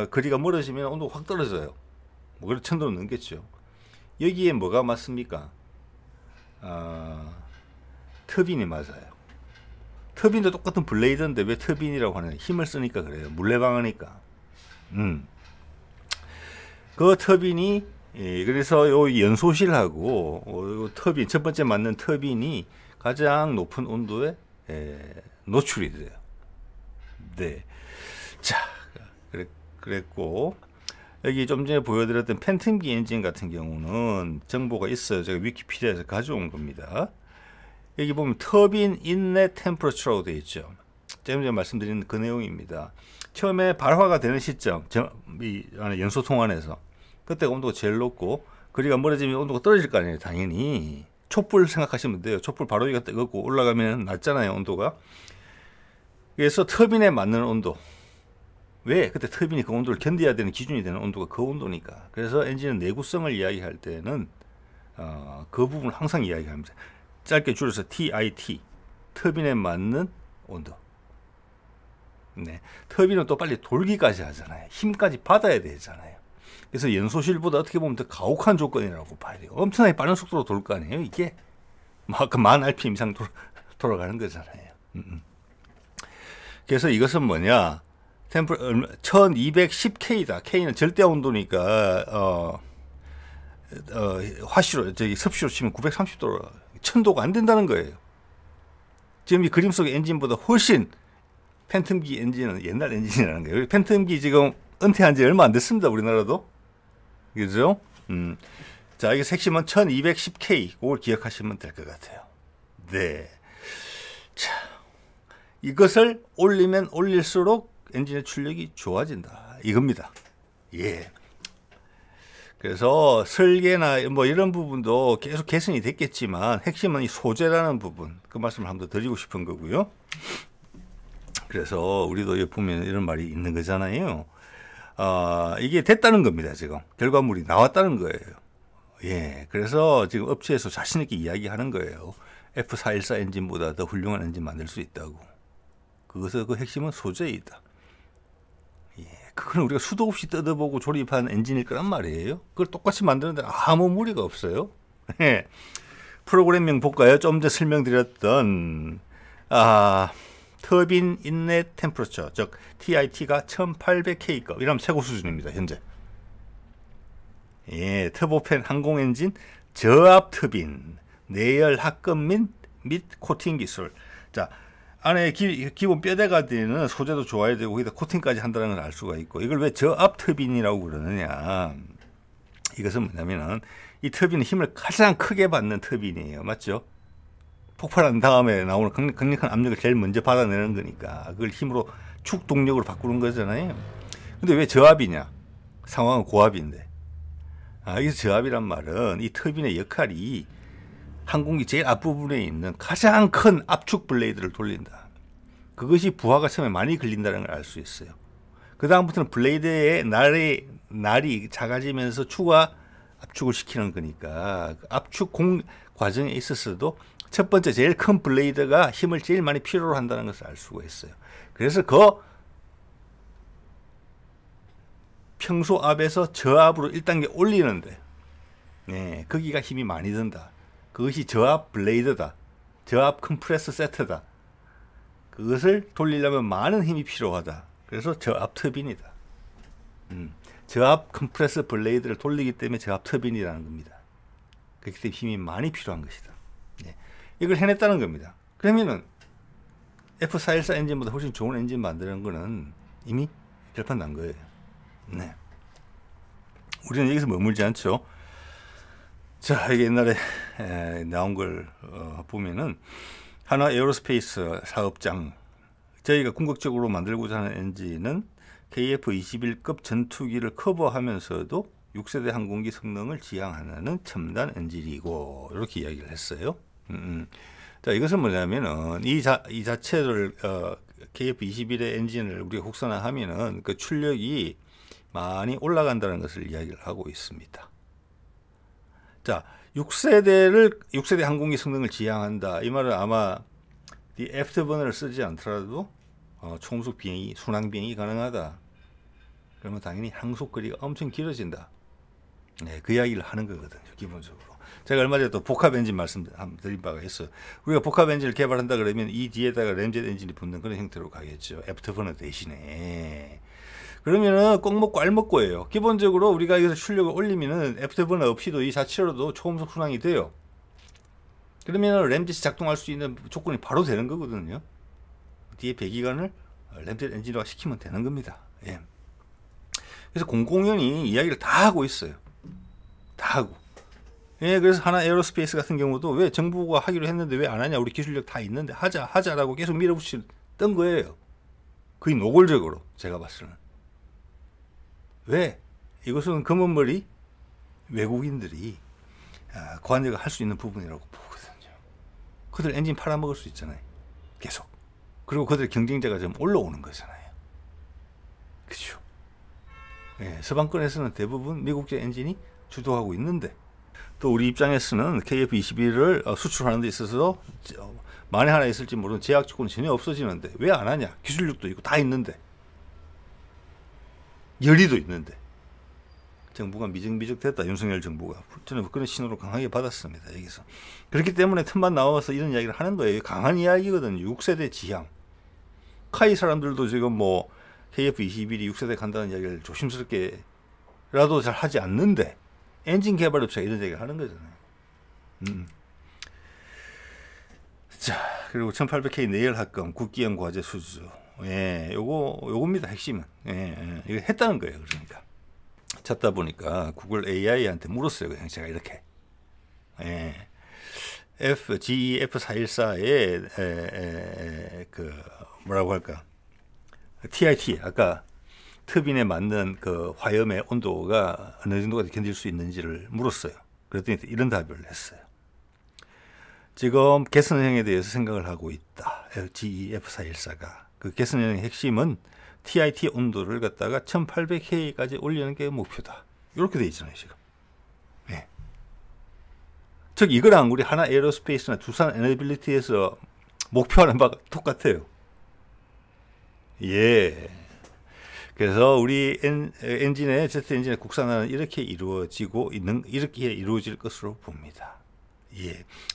거리가 멀어지면 온도가 확 떨어져요. 뭐 그래도 1000도는 넘겠죠. 여기에 뭐가 맞습니까? 터빈이 맞아요. 터빈도 똑같은 블레이드인데 왜 터빈이라고 하느냐? 힘을 쓰니까 그래요. 물레방아니까. 그 터빈이 그래서 요 연소실하고 요 터빈 첫 번째 맞는 터빈이 가장 높은 온도에 노출이 돼요. 네. 자, 그랬고 여기 좀 전에 보여드렸던 팬텀기 엔진 같은 경우는 정보가 있어요. 제가 위키피디아에서 가져온 겁니다. 여기 보면 터빈 인렛 템퍼러처라고 되어 있죠. 제가 전에 말씀드린 그 내용입니다. 처음에 발화가 되는 시점, 이 연소통 안에서 그때 온도가 제일 높고 거리가 멀어지면 온도가 떨어질 거 아니에요. 당연히 촛불 생각하시면 돼요. 촛불 바로 위가 뜨겁고 올라가면 낮잖아요. 온도가. 그래서 터빈에 맞는 온도. 왜? 그때 터빈이 그 온도를 견뎌야 되는 기준이 되는 온도가 그 온도니까. 그래서 엔진의 내구성을 이야기할 때는 그 부분을 항상 이야기합니다. 짧게 줄여서 TIT, 터빈에 맞는 온도. 네, 터빈은 또 빨리 돌기까지 하잖아요. 힘까지 받아야 되잖아요. 그래서 연소실보다 어떻게 보면 더 가혹한 조건이라고 봐야 돼요. 엄청나게 빠른 속도로 돌 거 아니에요. 이게 막 그 10,000rpm 이상 돌아가는 거잖아요. 그래서 이것은 뭐냐? 1210K다. K는 절대 온도니까 화씨로 섭씨로 치면 930도 1000도가 안 된다는 거예요. 지금 이 그림 속의 엔진보다 훨씬 팬텀기 엔진은 옛날 엔진이라는 거예요. 팬텀기 지금 은퇴한 지 얼마 안 됐습니다. 우리나라도. 그죠? 자, 이게 핵심은 1210K. 그걸 기억하시면 될 것 같아요. 네. 자, 이것을 올리면 올릴수록 엔진의 출력이 좋아진다. 이겁니다. 예. 그래서 설계나 뭐 이런 부분도 계속 개선이 됐겠지만 핵심은 이 소재라는 부분. 그 말씀을 한번 더 드리고 싶은 거고요. 그래서 우리도 여기 보면 이런 말이 있는 거잖아요. 이게 됐다는 겁니다. 지금 결과물이 나왔다는 거예요. 예, 그래서 지금 업체에서 자신 있게 이야기하는 거예요. F414 엔진보다 더 훌륭한 엔진 만들 수 있다고. 그것의 그 핵심은 소재이다. 예, 그거는 우리가 수도 없이 뜯어보고 조립한 엔진일 거란 말이에요. 그걸 똑같이 만드는데 아무 무리가 없어요. 예, 프로그램명 볼까요? 좀 전에 설명드렸던 터빈 인렛 템퍼러처, 즉 TIT가 1800K급 이러면 최고 수준입니다. 현재. 예, 터보팬 항공 엔진 저압 터빈 내열 합금 및 코팅 기술. 자, 안에 기본 뼈대가 되는 소재도 좋아야 되고 거기다 코팅까지 한다는 걸 알 수가 있고, 이걸 왜 저압 터빈이라고 그러느냐? 이것은 뭐냐면은 이 터빈은 힘을 가장 크게 받는 터빈이에요. 맞죠? 폭발한 다음에 나오는 강력한 압력을 제일 먼저 받아내는 거니까 그걸 힘으로 축 동력으로 바꾸는 거잖아요. 근데 왜 저압이냐? 상황은 고압인데. 여기서 저압이란 말은 이 터빈의 역할이 항공기 제일 앞부분에 있는 가장 큰 압축 블레이드를 돌린다. 그것이 부하가 처음에 많이 걸린다는 걸 알 수 있어요. 그 다음부터는 블레이드의 날이 작아지면서 추가 압축을 시키는 거니까 그 압축 과정에 있어서도 첫 번째 제일 큰 블레이드가 힘을 제일 많이 필요로 한다는 것을 알 수가 있어요. 그래서 그 평소 압에서 저압으로 1단계 올리는데 거기가 힘이 많이 든다. 그것이 저압 블레이드다. 저압 컴프레서 세트다. 그것을 돌리려면 많은 힘이 필요하다. 그래서 저압 터빈이다. 저압 컴프레서 블레이드를 돌리기 때문에 저압 터빈이라는 겁니다. 그렇기 때문에 힘이 많이 필요한 것이다. 이걸 해냈다는 겁니다. 그러면은 F414 엔진보다 훨씬 좋은 엔진 만드는 거는 이미 결판 난 거예요. 우리는 여기서 머물지 않죠. 자, 이게 옛날에 나온 걸 보면은 하나 에어로스페이스 사업장, 저희가 궁극적으로 만들고자 하는 엔진은 KF-21급 전투기를 커버하면서도 6세대 항공기 성능을 지향하는 첨단 엔진이고, 이렇게 이야기를 했어요. 자, 이것은 뭐냐면은 이 자체를 KF-21의 엔진을 우리가 국산화하면은 그 출력이 많이 올라간다는 것을 이야기를 하고 있습니다. 자, 6세대 항공기 성능을 지향한다. 이 말은 아마 이 애프터버너를 쓰지 않더라도 초음속 비행이, 순항 비행이 가능하다. 그러면 당연히 항속거리가 엄청 길어진다. 그 이야기를 하는 거거든요, 기본적으로. 제가 얼마 전에 또 복합 엔진 말씀드린 바가 있어요. 우리가 복합 엔진을 개발한다 그러면 이 뒤에다가 램젯 엔진이 붙는 그런 형태로 가겠죠. 애프터버너 대신에. 그러면은 꼭 먹고 알 먹고예요. 기본적으로 우리가 여기서 출력을 올리면은 애프터버너 없이도 이 자체로도 초음속 순항이 돼요. 그러면은 램젯이 작동할 수 있는 조건이 바로 되는 거거든요. 뒤에 배기관을 램젯 엔진화 시키면 되는 겁니다. 그래서 공공연히 이야기를 다 하고 있어요. 다 하고. 그래서 하나 에어로스페이스 같은 경우도 왜 정부가 하기로 했는데 왜 안 하냐? 우리 기술력 다 있는데 하자라고 계속 밀어붙였던 거예요. 거의 노골적으로 제가 봤을 때는. 왜? 이것은 검은머리 외국인들이 고환자가 할 수 있는 부분이라고 보거든요. 그들 엔진 팔아먹을 수 있잖아요. 계속. 그리고 그들의 경쟁자가 좀 올라오는 거잖아요. 그렇죠? 서방권에서는 대부분 미국제 엔진이 주도하고 있는데 또 우리 입장에서는 KF-21을 수출하는 데 있어서 만에 하나 있을지 모르는 제약 조건이 전혀 없어지는데 왜 안 하냐? 기술력도 있고 다 있는데 열의도 있는데 정부가 미적미적됐다. 윤석열 정부가. 저는 그런 신호를 강하게 받았습니다. 여기서. 그렇기 때문에 틈만 나와서 이런 이야기를 하는 거예요. 강한 이야기거든요. 6세대 지향. 카이 사람들도 지금 뭐 KF-21이 6세대 간다는 이야기를 조심스럽게라도 잘 하지 않는데 엔진 개발업체가 이런 얘기를 하는 거잖아요. 자, 그리고 1800K 내열 합금, 국기형 과제 수주. 요겁니다. 핵심은. 이거 했다는 거예요. 그러니까. 찾다 보니까 구글 AI한테 물었어요. 그냥 제가 이렇게. GE F414의 뭐라고 할까? TIT, 아까 터빈에 맞는 그 화염의 온도가 어느 정도까지 견딜 수 있는지를 물었어요. 그랬더니 이런 답을 했어요. 지금 개선형에 대해서 생각을 하고 있다. GE F414가. 그 개선형의 핵심은 TIT 온도를 갖다가 1800K까지 올리는 게 목표다. 이렇게 돼 있잖아요, 지금. 즉, 이거랑 우리 하나 에어로스페이스나 두산 에너빌리티에서 목표하는 바가 똑같아요. 그래서 우리 엔진의 제트 엔진의 국산화는 이렇게 이루어질 것으로 봅니다.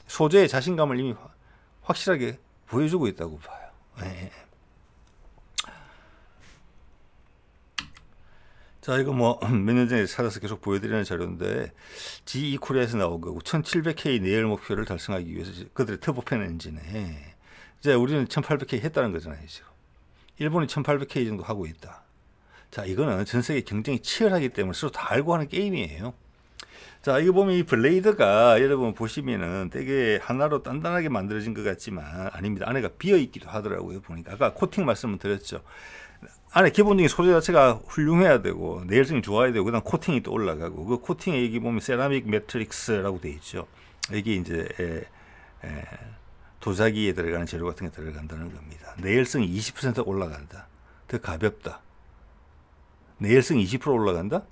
소재의 자신감을 이미 확실하게 보여주고 있다고 봐요. 자, 이거 뭐 몇 년 전에 찾아서 계속 보여드리는 자료인데 GE 코리아에서 나온 거고 1700K 내열 목표를 달성하기 위해서 그들의 터보팬 엔진에 이제 우리는 1800K 했다는 거잖아요. 지금 일본이 1800K 정도 하고 있다. 자, 이거는 전 세계 경쟁이 치열하기 때문에 서로 다 알고 하는 게임이에요. 자, 자, 이거 보면 이 블레이드가 여러분 보시면은 되게 하나로 단단하게 만들어진 것 같지만 아닙니다. 안에가 비어 있기도 하더라고요. 보니까 아까 코팅 말씀을 드렸죠. 안에 기본적인 소재 자체가 훌륭해야 되고 내열성이 좋아야 되고 그다음 코팅이 또 올라가고 그 코팅에 여기 보면 세라믹 매트릭스라고 되어 있죠. 여기 이제 도자기에 들어가는 재료 같은 게 들어간다는 겁니다. 내열성이 20% 올라간다. 더 가볍다. 내열성이 20% 올라간다?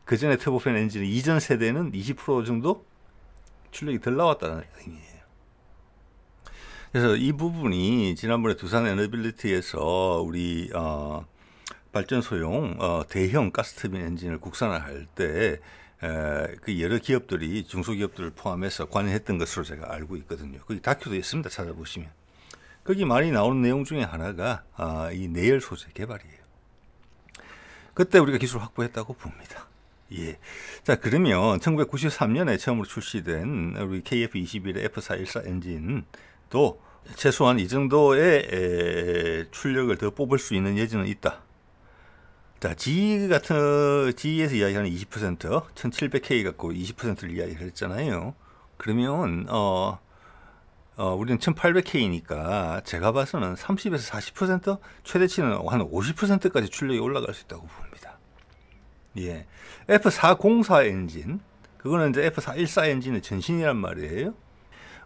그 전에 터보팬 엔진 이전 세대는 20% 정도 출력이 덜 나왔다는 의미예요. 그래서 이 부분이 지난번에 두산 에너빌리티에서 우리 발전소용 대형 가스터빈 엔진을 국산화할 때 그 여러 기업들이 중소기업들을 포함해서 관여했던 것으로 제가 알고 있거든요. 거기 다큐도 있습니다. 찾아보시면 거기 많이 나오는 내용 중에 하나가 이 내열 소재 개발이에요. 그때 우리가 기술 확보했다고 봅니다. 예. 자, 그러면 1993년에 처음으로 출시된 우리 KF21의 F414 엔진도 최소한 이 정도의 출력을 더 뽑을 수 있는 여지는 있다. 자, GE에서 이야기하는 20%, 1700K 갖고 20%를 이야기를 했잖아요. 그러면 우리는 1800K니까 제가 봐서는 30에서 40%, 최대치는 한 50%까지 출력이 올라갈 수 있다고 봅니다. 예. F404 엔진, 그거는 이제 F414 엔진의 전신이란 말이에요.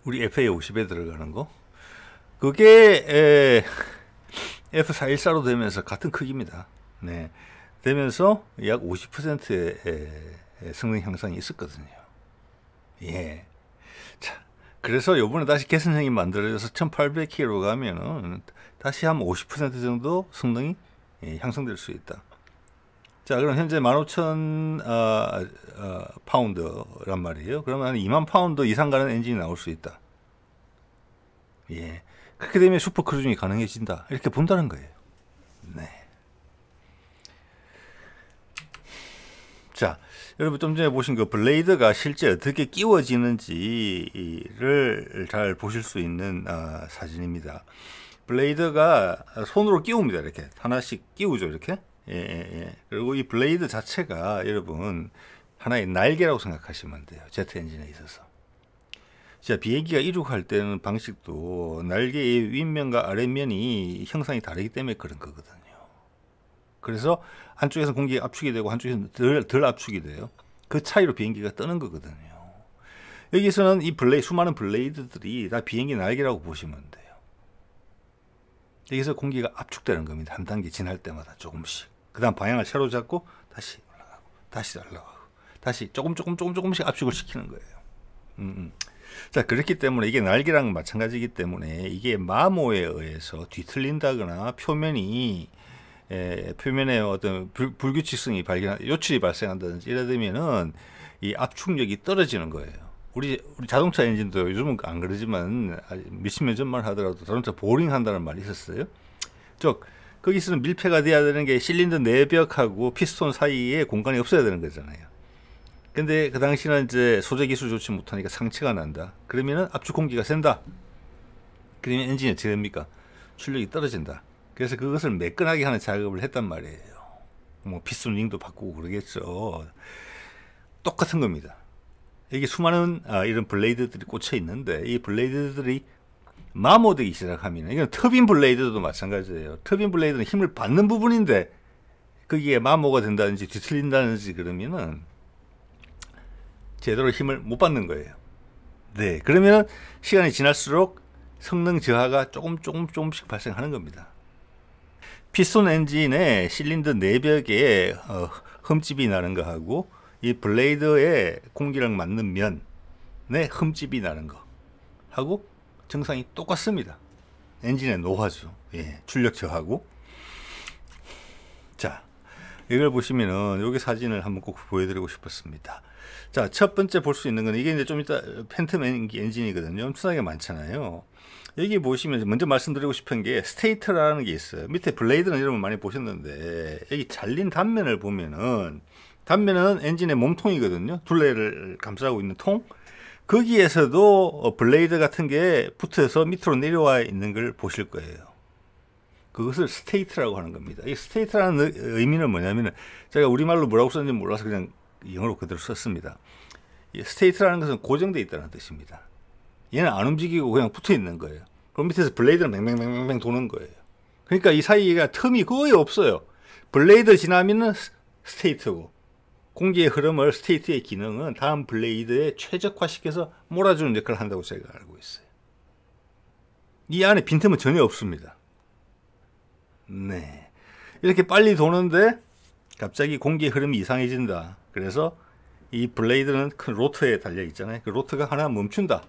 우리 FA50에 들어가는 거. 그게 F414로 되면서 같은 크기입니다. 네. 되면서 약 50%의 성능 향상이 있었거든요. 예. 자, 그래서 요번에 다시 개선형이 만들어져서 1800km로 가면은 다시 한 50% 정도 성능이 향상될 수 있다. 자, 그럼 현재 15,000 파운드란 말이에요. 그러면 2만 파운드 이상 가는 엔진이 나올 수 있다. 예. 그렇게 되면 슈퍼 크루징이 가능해진다. 이렇게 본다는 거예요. 네. 자, 여러분 좀 전에 보신 그 블레이드가 실제 어떻게 끼워지는지를 잘 보실 수 있는 사진입니다. 블레이드가 손으로 끼웁니다. 이렇게 하나씩 끼우죠. 이렇게. 예. 그리고 이 블레이드 자체가 여러분 하나의 날개라고 생각하시면 돼요. 제트 엔진에 있어서. 자, 비행기가 이륙할 때는 방식도 날개의 윗면과 아랫면이 형상이 다르기 때문에 그런 거거든요. 그래서 한쪽에서 공기가 압축이 되고 한쪽에서는 덜 압축이 돼요. 그 차이로 비행기가 뜨는 거거든요. 여기서는 이 수많은 블레이드들이 다 비행기 날개라고 보시면 돼요. 여기서 공기가 압축되는 겁니다. 한 단계 지날 때마다 조금씩. 그 다음 방향을 새로 잡고 다시 올라가고 다시 올라가고 다시 조금씩 압축을 시키는 거예요. 자, 그렇기 때문에 이게 날개랑 마찬가지이기 때문에 이게 마모에 의해서 뒤틀린다거나 표면에 어떤 불규칙성이 요출이 발생한다든지 이러면은 이 압축력이 떨어지는 거예요. 우리 자동차 엔진도 요즘은 안 그러지만 몇십 년 전만 하더라도 자동차 보링 한다는 말이 있었어요. 거기서는 밀폐가 돼야 되는 게 실린더 내벽하고 피스톤 사이에 공간이 없어야 되는 거잖아요. 근데 그 당시는 이제 소재 기술 좋지 못하니까 상처가 난다. 그러면은 압축 공기가 샌다. 그러면 엔진이 어떻게 됩니까? 출력이 떨어진다. 그래서 그것을 매끈하게 하는 작업을 했단 말이에요. 뭐 피스톤 링도 바꾸고 그러겠죠. 똑같은 겁니다. 여기 수많은 이런 블레이드들이 꽂혀 있는데 이 블레이드들이 마모되기 시작하면 이건 터빈 블레이드도 마찬가지예요. 터빈 블레이드는 힘을 받는 부분인데 거기에 마모가 된다든지 뒤틀린다든지 그러면은 제대로 힘을 못 받는 거예요. 네, 그러면 시간이 지날수록 성능 저하가 조금씩 발생하는 겁니다. 피스톤 엔진의 실린더 내벽에 흠집이 나는 거하고 이 블레이드에 공기랑 맞는 면에 흠집이 나는 거 하고 증상이 똑같습니다. 엔진의 노화죠. 예, 출력 저하고. 자, 이걸 보시면은 여기 사진을 한번 꼭 보여드리고 싶었습니다. 자, 첫 번째 볼 수 있는 건 이게 이제 좀 이따 팬텀 엔진이거든요. 엄청나게 많잖아요. 여기 보시면 먼저 말씀드리고 싶은 게 스테이터라는 게 있어요. 밑에 블레이드는 여러분 많이 보셨는데 여기 잘린 단면을 보면은 단면은 엔진의 몸통이거든요. 둘레를 감싸고 있는 통. 거기에서도 블레이드 같은 게 붙어서 밑으로 내려와 있는 걸 보실 거예요. 그것을 스테이트라고 하는 겁니다. 이 스테이트라는 의미는 뭐냐면은 제가 우리말로 뭐라고 썼는지 몰라서 그냥 영어로 그대로 썼습니다. 이 스테이트라는 것은 고정되어 있다는 뜻입니다. 얘는 안 움직이고 그냥 붙어 있는 거예요. 그럼 밑에서 블레이드는 맹맹맹맹 도는 거예요. 그러니까 이 사이가 텀이 거의 없어요. 블레이드 지나면은 스테이트고, 공기의 흐름을 스테이트의 기능은 다음 블레이드에 최적화시켜서 몰아주는 역할을 한다고 제가 알고 있어요. 이 안에 빈틈은 전혀 없습니다. 네, 이렇게 빨리 도는데 갑자기 공기의 흐름이 이상해진다. 그래서 이 블레이드는 큰 로터에 달려 있잖아요. 그 로터가 하나 멈춘다.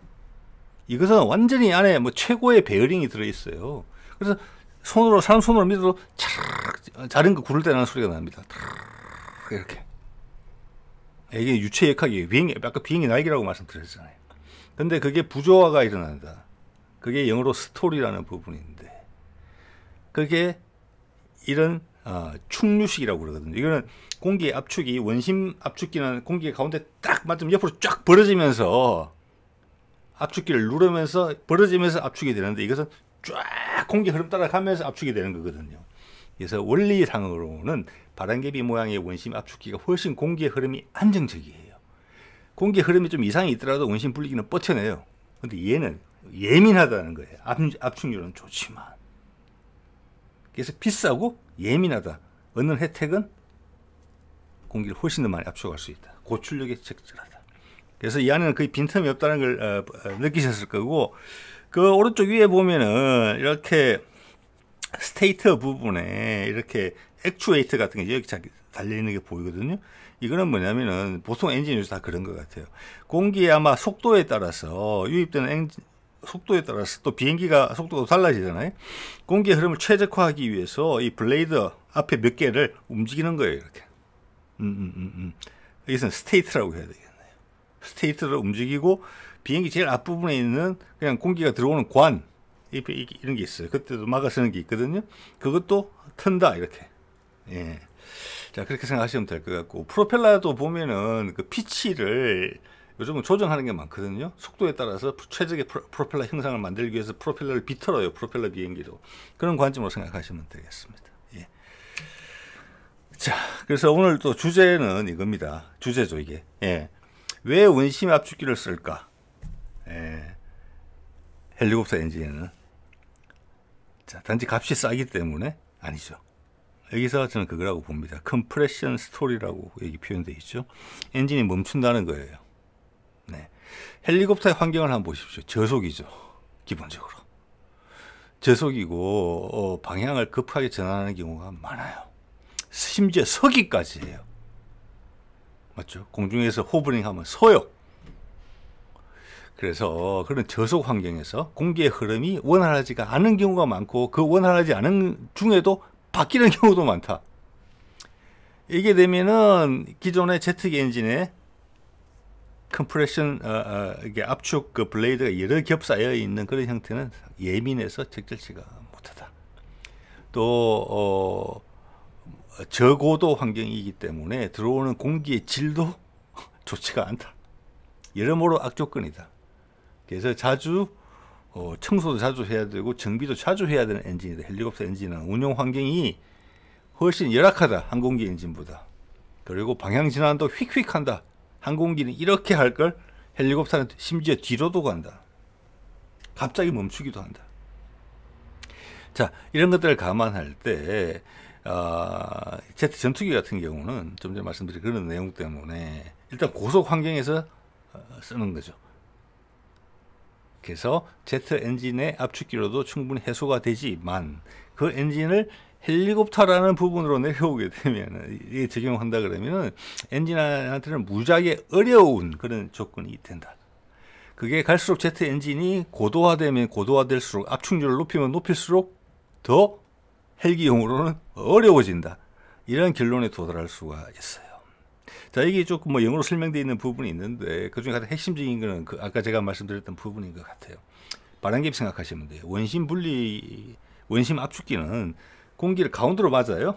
이것은 완전히 안에 뭐 최고의 베어링이 들어있어요. 그래서 손으로, 사람 손으로 밀어도 차락, 자른 거 구를 때 나는 소리가 납니다. 이렇게. 이게 유체역학이에요. 비행기, 아까 비행기 날개라고 말씀드렸잖아요. 근데 그게 부조화가 일어난다. 그게 영어로 스토리라는 부분인데, 그게 이런 충류식이라고 그러거든요. 이거는 공기의 압축이, 원심 압축기는 공기 가운데 딱 맞으면 옆으로 쫙 벌어지면서 압축기를 누르면서 벌어지면서 압축이 되는데, 이것은 쫙 공기 흐름 따라가면서 압축이 되는 거거든요. 그래서 원리상으로는 바람개비 모양의 원심 압축기가 훨씬 공기의 흐름이 안정적이에요. 공기의 흐름이 좀 이상이 있더라도 원심 분리기는 버텨내요. 근데 얘는 예민하다는 거예요. 압축률은 좋지만. 그래서 비싸고 예민하다. 얻는 혜택은 공기를 훨씬 더 많이 압축할 수 있다. 고출력에 적절하다. 그래서 이 안에는 거의 빈틈이 없다는 걸 느끼셨을 거고, 그 오른쪽 위에 보면은 이렇게 스테이터 부분에 이렇게 액추에이터 같은 게 여기 달려있는 게 보이거든요. 이거는 뭐냐면은 보통 엔진에서 다 그런 것 같아요. 공기의 아마 속도에 따라서, 유입되는 엔진 속도에 따라서 또 비행기가 속도가 달라지잖아요. 공기의 흐름을 최적화하기 위해서 이 블레이드 앞에 몇 개를 움직이는 거예요. 이렇게. 여기서는 스테이트라고 해야 되겠네요. 스테이트를 움직이고, 비행기 제일 앞부분에 있는 그냥 공기가 들어오는 관, 이런 게 있어요. 그때도 막아서는 게 있거든요. 그것도 튼다, 이렇게. 예. 자, 그렇게 생각하시면 될 것 같고, 프로펠러도 보면은 그 피치를 요즘은 조정하는 게 많거든요. 속도에 따라서 최적의 프로펠러 형상을 만들기 위해서 프로펠러를 비틀어요. 프로펠러 비행기도. 그런 관점으로 생각하시면 되겠습니다. 예. 자, 그래서 오늘 또 주제는 이겁니다. 주제죠, 이게. 예. 왜 원심 압축기를 쓸까? 예. 헬리콥터 엔진에는. 자, 단지 값이 싸기 때문에 아니죠. 여기서 저는 그거라고 봅니다. 컴프레션 스토리라고 여기 표현되어 있죠. 엔진이 멈춘다는 거예요. 네. 헬리콥터의 환경을 한번 보십시오. 저속이죠. 기본적으로. 저속이고 방향을 급하게 전환하는 경우가 많아요. 심지어 서기까지 해요. 맞죠? 공중에서 호버링 하면 서요. 그래서 그런 저속 환경에서 공기의 흐름이 원활하지가 않은 경우가 많고, 그 원활하지 않은 중에도 바뀌는 경우도 많다. 이게 되면은 기존의 제트기 엔진에 컴프레션, 이게 압축 그 블레이드가 여러 겹 쌓여 있는 그런 형태는 예민해서 적절치가 못하다. 또 저고도 환경이기 때문에 들어오는 공기의 질도 좋지가 않다. 여러모로 악조건이다. 그래서 자주 청소도 자주 해야 되고 정비도 자주 해야 되는 엔진이다. 헬리콥터 엔진은 운용 환경이 훨씬 열악하다. 항공기 엔진보다. 그리고 방향 전환도 휙휙한다. 항공기는 이렇게 할 걸 헬리콥터는 심지어 뒤로도 간다. 갑자기 멈추기도 한다. 자, 이런 것들을 감안할 때 제트 전투기 같은 경우는 좀 전에 말씀드린 그런 내용 때문에 일단 고속 환경에서 쓰는 거죠. 그래서 제트 엔진의 압축기로도 충분히 해소가 되지만, 그 엔진을 헬리콥터라는 부분으로 내려오게 되면, 이게 적용한다 그러면 엔진한테는 무지하게 어려운 그런 조건이 된다. 그게 갈수록 제트 엔진이 고도화되면 고도화될수록, 압축률을 높이면 높일수록 더 헬기용으로는 어려워진다. 이런 결론에 도달할 수가 있어요. 자, 이게 조금 뭐 영어로 설명되어 있는 부분이 있는데, 그 중에 가장 핵심적인 거는 아까 제가 말씀드렸던 부분인 것 같아요. 바람개비 생각하시면 돼요. 원심 압축기는 공기를 가운데로 맞아요.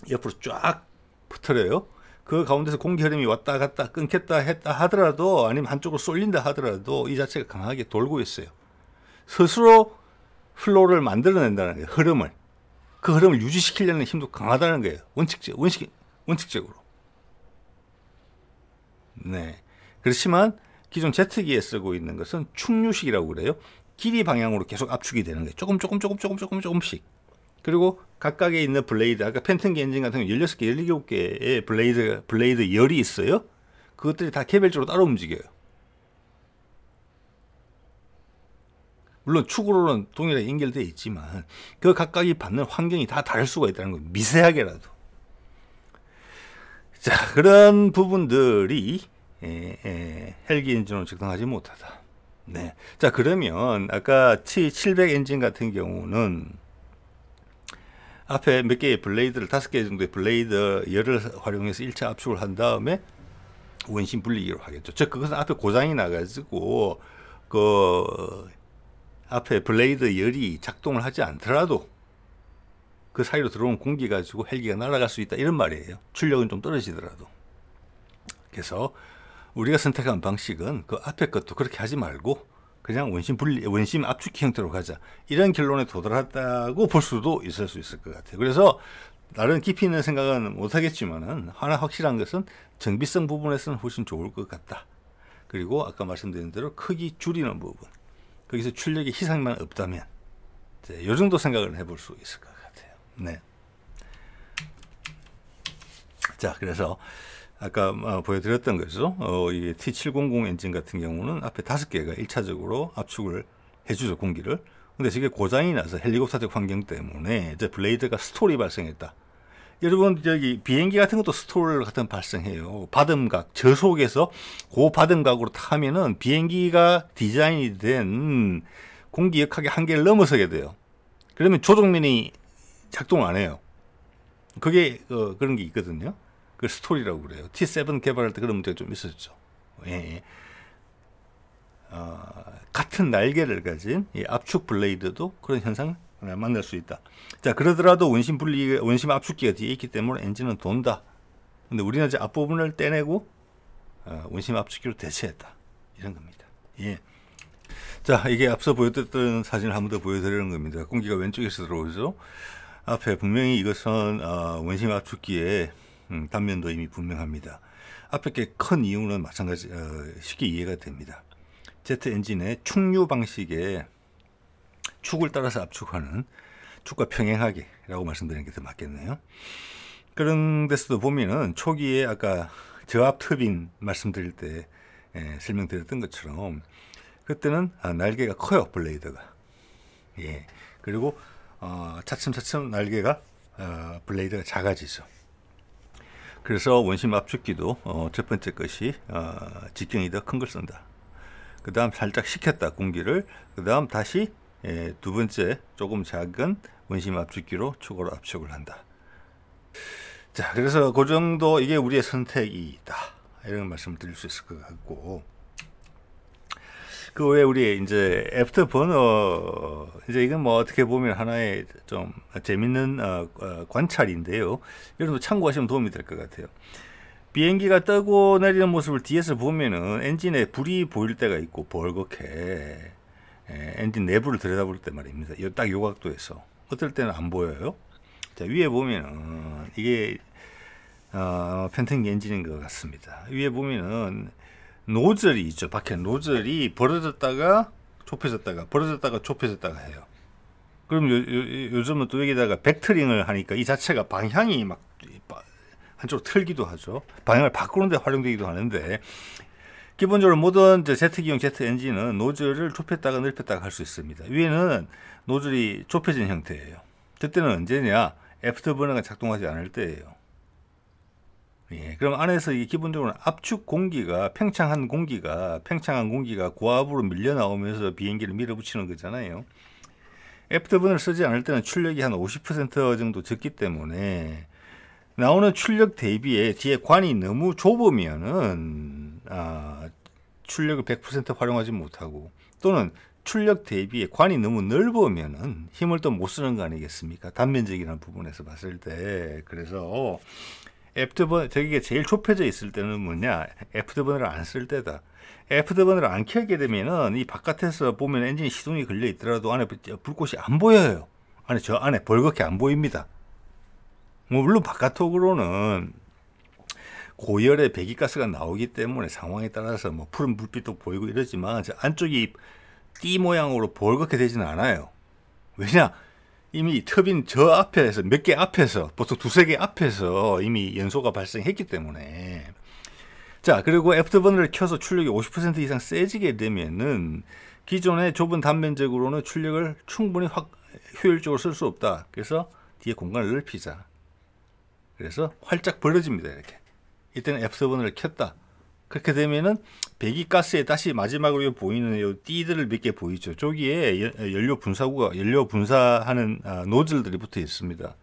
옆으로 쫙 퍼뜨려요. 그 가운데서 공기 흐름이 왔다 갔다 끊겠다 했다 하더라도, 아니면 한쪽으로 쏠린다 하더라도 이 자체가 강하게 돌고 있어요. 스스로 플로우를 만들어낸다는 거예요. 흐름을. 그 흐름을 유지시키려는 힘도 강하다는 거예요. 원칙적으로. 네. 그렇지만 기존 제트기에 쓰고 있는 것은 충류식이라고 그래요. 길이 방향으로 계속 압축이 되는 거예요. 조금씩. 그리고 각각에 있는 블레이드, 아까 팬텀기 엔진 같은 경우 16개, 17개의 블레이드 열이 있어요. 그것들이 다 개별적으로 따로 움직여요. 물론 축으로는 동일하게 연결되어 있지만 그 각각이 받는 환경이 다 다를 수가 있다는 거예요. 미세하게라도. 자, 그런 부분들이 헬기 엔진으로 적당하지 못하다. 네. 자, 그러면 아까 T700 엔진 같은 경우는 앞에 몇 개의 블레이드를 5개 정도의 블레이드 열을 활용해서 1차 압축을 한 다음에 원심 분리기로 하겠죠. 즉 그것은 앞에 고장이 나가지고 그 앞에 블레이드 열이 작동을 하지 않더라도 그 사이로 들어온 공기 가지고 헬기가 날아갈 수 있다 이런 말이에요. 출력은 좀 떨어지더라도. 그래서 우리가 선택한 방식은 그 앞에 것도 그렇게 하지 말고 그냥 원심 압축기 형태로 가자. 이런 결론에 도달했다고 볼 수도 있을 수 있을 것 같아요. 그래서 다른 깊이 있는 생각은 못하겠지만은 하나 확실한 것은 정비성 부분에서는 훨씬 좋을 것 같다. 그리고 아까 말씀드린 대로 크기 줄이는 부분. 거기서 출력의 희생만 없다면 이 정도 생각을 해볼 수 있을 것 같아요. 네. 자, 그래서 아까 보여드렸던 거죠. 이게 T700 엔진 같은 경우는 앞에 5개가 1차적으로 압축을 해주죠, 공기를. 근데 저게 고장이 나서 헬리콥터적 환경 때문에 이제 블레이드가 스톨이 발생했다. 여러분, 저기 비행기 같은 것도 스톨 같은 발생해요. 받음각, 저속에서 고받음각으로 타면은 비행기가 디자인이 된 공기 역학의 한계를 넘어서게 돼요. 그러면 조종면이 작동 안 해요. 그게 그런 게 있거든요. 그 스토리라고 그래요. T7 개발할 때 그런 문제가 좀 있었죠. 예. 같은 날개를 가진 이 압축 블레이드도 그런 현상을 만날 수 있다. 자, 그러더라도 원심 압축기가 뒤에 있기 때문에 엔진은 돈다. 근데 우리는 이제 앞부분을 떼내고 원심 압축기로 대체했다. 이런 겁니다. 예. 자, 이게 앞서 보여드렸던 사진을 한 번 더 보여드리는 겁니다. 공기가 왼쪽에서 들어오죠. 앞에 분명히 이것은 원심 압축기의 단면도 이미 분명합니다. 앞에 게 큰 이유는 마찬가지 쉽게 이해가 됩니다. 제트 엔진의 충류 방식의 축을 따라서 압축하는 축과 평행하게라고 말씀드리는 게 더 맞겠네요. 그런 데서도 보면은 초기에 아까 저압 터빈 말씀드릴 때 설명드렸던 것처럼 그때는 날개가 커요, 블레이드가. 예. 그리고 차츰차츰 날개가 블레이드가 작아지죠. 그래서 원심 압축기도 첫 번째 것이 직경이 더 큰 걸 쓴다. 그 다음 살짝 식혔다, 공기를. 그 다음 다시 두 번째 조금 작은 원심 압축기로 축으로 압축을 한다. 자, 그래서 그 정도 이게 우리의 선택이다. 이런 말씀을 드릴 수 있을 것 같고, 그 외에 우리 이제 애프터 버너, 이제 이건 뭐 어떻게 보면 하나의 좀 재밌는 관찰인데요. 여러분도 참고하시면 도움이 될 것 같아요. 비행기가 뜨고 내리는 모습을 뒤에서 보면은 엔진에 불이 보일 때가 있고 벌겋게 엔진 내부를 들여다볼 때 말입니다. 딱 요 각도에서 어떨 때는 안 보여요. 자, 위에 보면은 이게 팬텀기 엔진인 것 같습니다. 위에 보면은 노즐이 있죠. 밖에 노즐이 벌어졌다가 좁혀졌다가 벌어졌다가 좁혀졌다가 해요. 그럼 요즘은 또 여기다가 벡터링을 하니까 이 자체가 방향이 막 한쪽으로 틀기도 하죠. 방향을 바꾸는 데 활용되기도 하는데, 기본적으로 모든 제트기용 제트 엔진은 노즐을 좁혔다가 넓혔다가 할 수 있습니다. 위에는 노즐이 좁혀진 형태예요. 그때는 언제냐? 애프터버너가 작동하지 않을 때예요. 예, 그럼 안에서 이게 기본적으로 압축 공기가 팽창한 공기가 고압으로 밀려 나오면서 비행기를 밀어붙이는 거잖아요. 애프터버너를 쓰지 않을 때는 출력이 한 50% 정도 적기 때문에 나오는 출력 대비에 뒤에 관이 너무 좁으면은 출력을 100% 활용하지 못하고, 또는 출력 대비에 관이 너무 넓으면은 힘을 또 못 쓰는 거 아니겠습니까? 단면적이라는 부분에서 봤을 때. 그래서 애프터버너, 저기가 제일 좁혀져 있을 때는 뭐냐? 애프터버너를 안 쓸 때다. 애프터버너를 안 켜게 되면은 이 바깥에서 보면 엔진이 시동이 걸려 있더라도 안에 불꽃이 안 보여요. 저 안에 벌겋게 안 보입니다. 뭐 물론 바깥쪽으로는 고열의 배기가스가 나오기 때문에 상황에 따라서 뭐 푸른 불빛도 보이고 이러지만 저 안쪽이 띠 모양으로 벌겋게 되지는 않아요. 왜냐? 이미 터빈 저 앞에서 몇 개 앞에서 보통 두세 개 앞에서 이미 연소가 발생했기 때문에. 자, 그리고 애프터버너를 켜서 출력이 50% 이상 세지게 되면은 기존의 좁은 단면적으로는 출력을 충분히 효율적으로 쓸 수 없다. 그래서 뒤에 공간을 넓히자. 그래서 활짝 벌어집니다. 이렇게. 이때는 애프터버너를 켰다. 그렇게 되면은 배기가스에 다시 마지막으로 보이는 요 띠들을 몇 개 보이죠. 저기에 연료 분사하는 노즐들이 붙어 있습니다.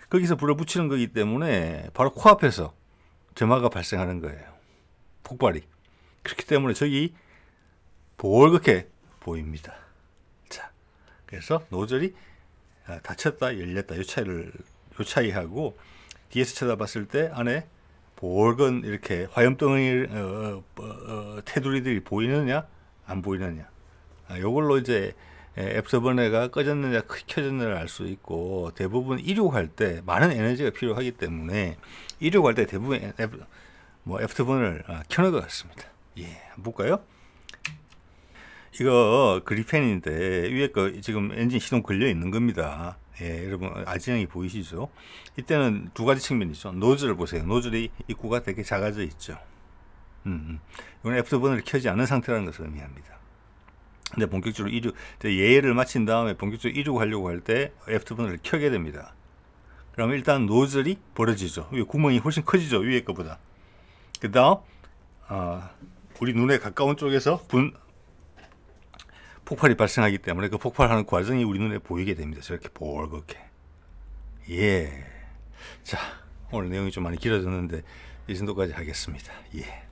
거기서 불을 붙이는 거기 때문에 바로 코앞에서 점화가 발생하는 거예요. 폭발이. 그렇기 때문에 저기 벌겋게 보입니다. 자, 그래서 노즐이 닫혔다 열렸다 요 차이하고 뒤에서 쳐다봤을 때 안에 벌건 이렇게 화염덩이 테두리들이 보이느냐 안 보이느냐, 요걸로 이제 애프터버너가 꺼졌느냐 켜졌느냐를 알 수 있고, 대부분 이륙할 때 많은 에너지가 필요하기 때문에 이륙할 때 대부분 애프터버너를 켜는 것 같습니다. 예, 한번 볼까요? 이거 그리펜인데 위에 거 지금 엔진 시동 걸려 있는 겁니다. 예, 여러분 아지형이 보이시죠? 이때는 두 가지 측면이죠. 노즐을 보세요. 노즐이 입구가 되게 작아져 있죠. 이건 애프터버너를 켜지 않은 상태라는 것을 의미합니다. 근데 본격적으로 예열을 마친 다음에 본격적으로 이륙하려고 할 때 애프터버너를 켜게 됩니다. 그러면 일단 노즐이 벌어지죠. 위에 구멍이 훨씬 커지죠. 위에 거보다. 그 다음 우리 눈에 가까운 쪽에서 폭발이 발생하기 때문에 그 폭발하는 과정이 우리 눈에 보이게 됩니다. 저렇게 벌겋게. 예. 자, 오늘 내용이 좀 많이 길어졌는데 이 정도까지 하겠습니다. 예.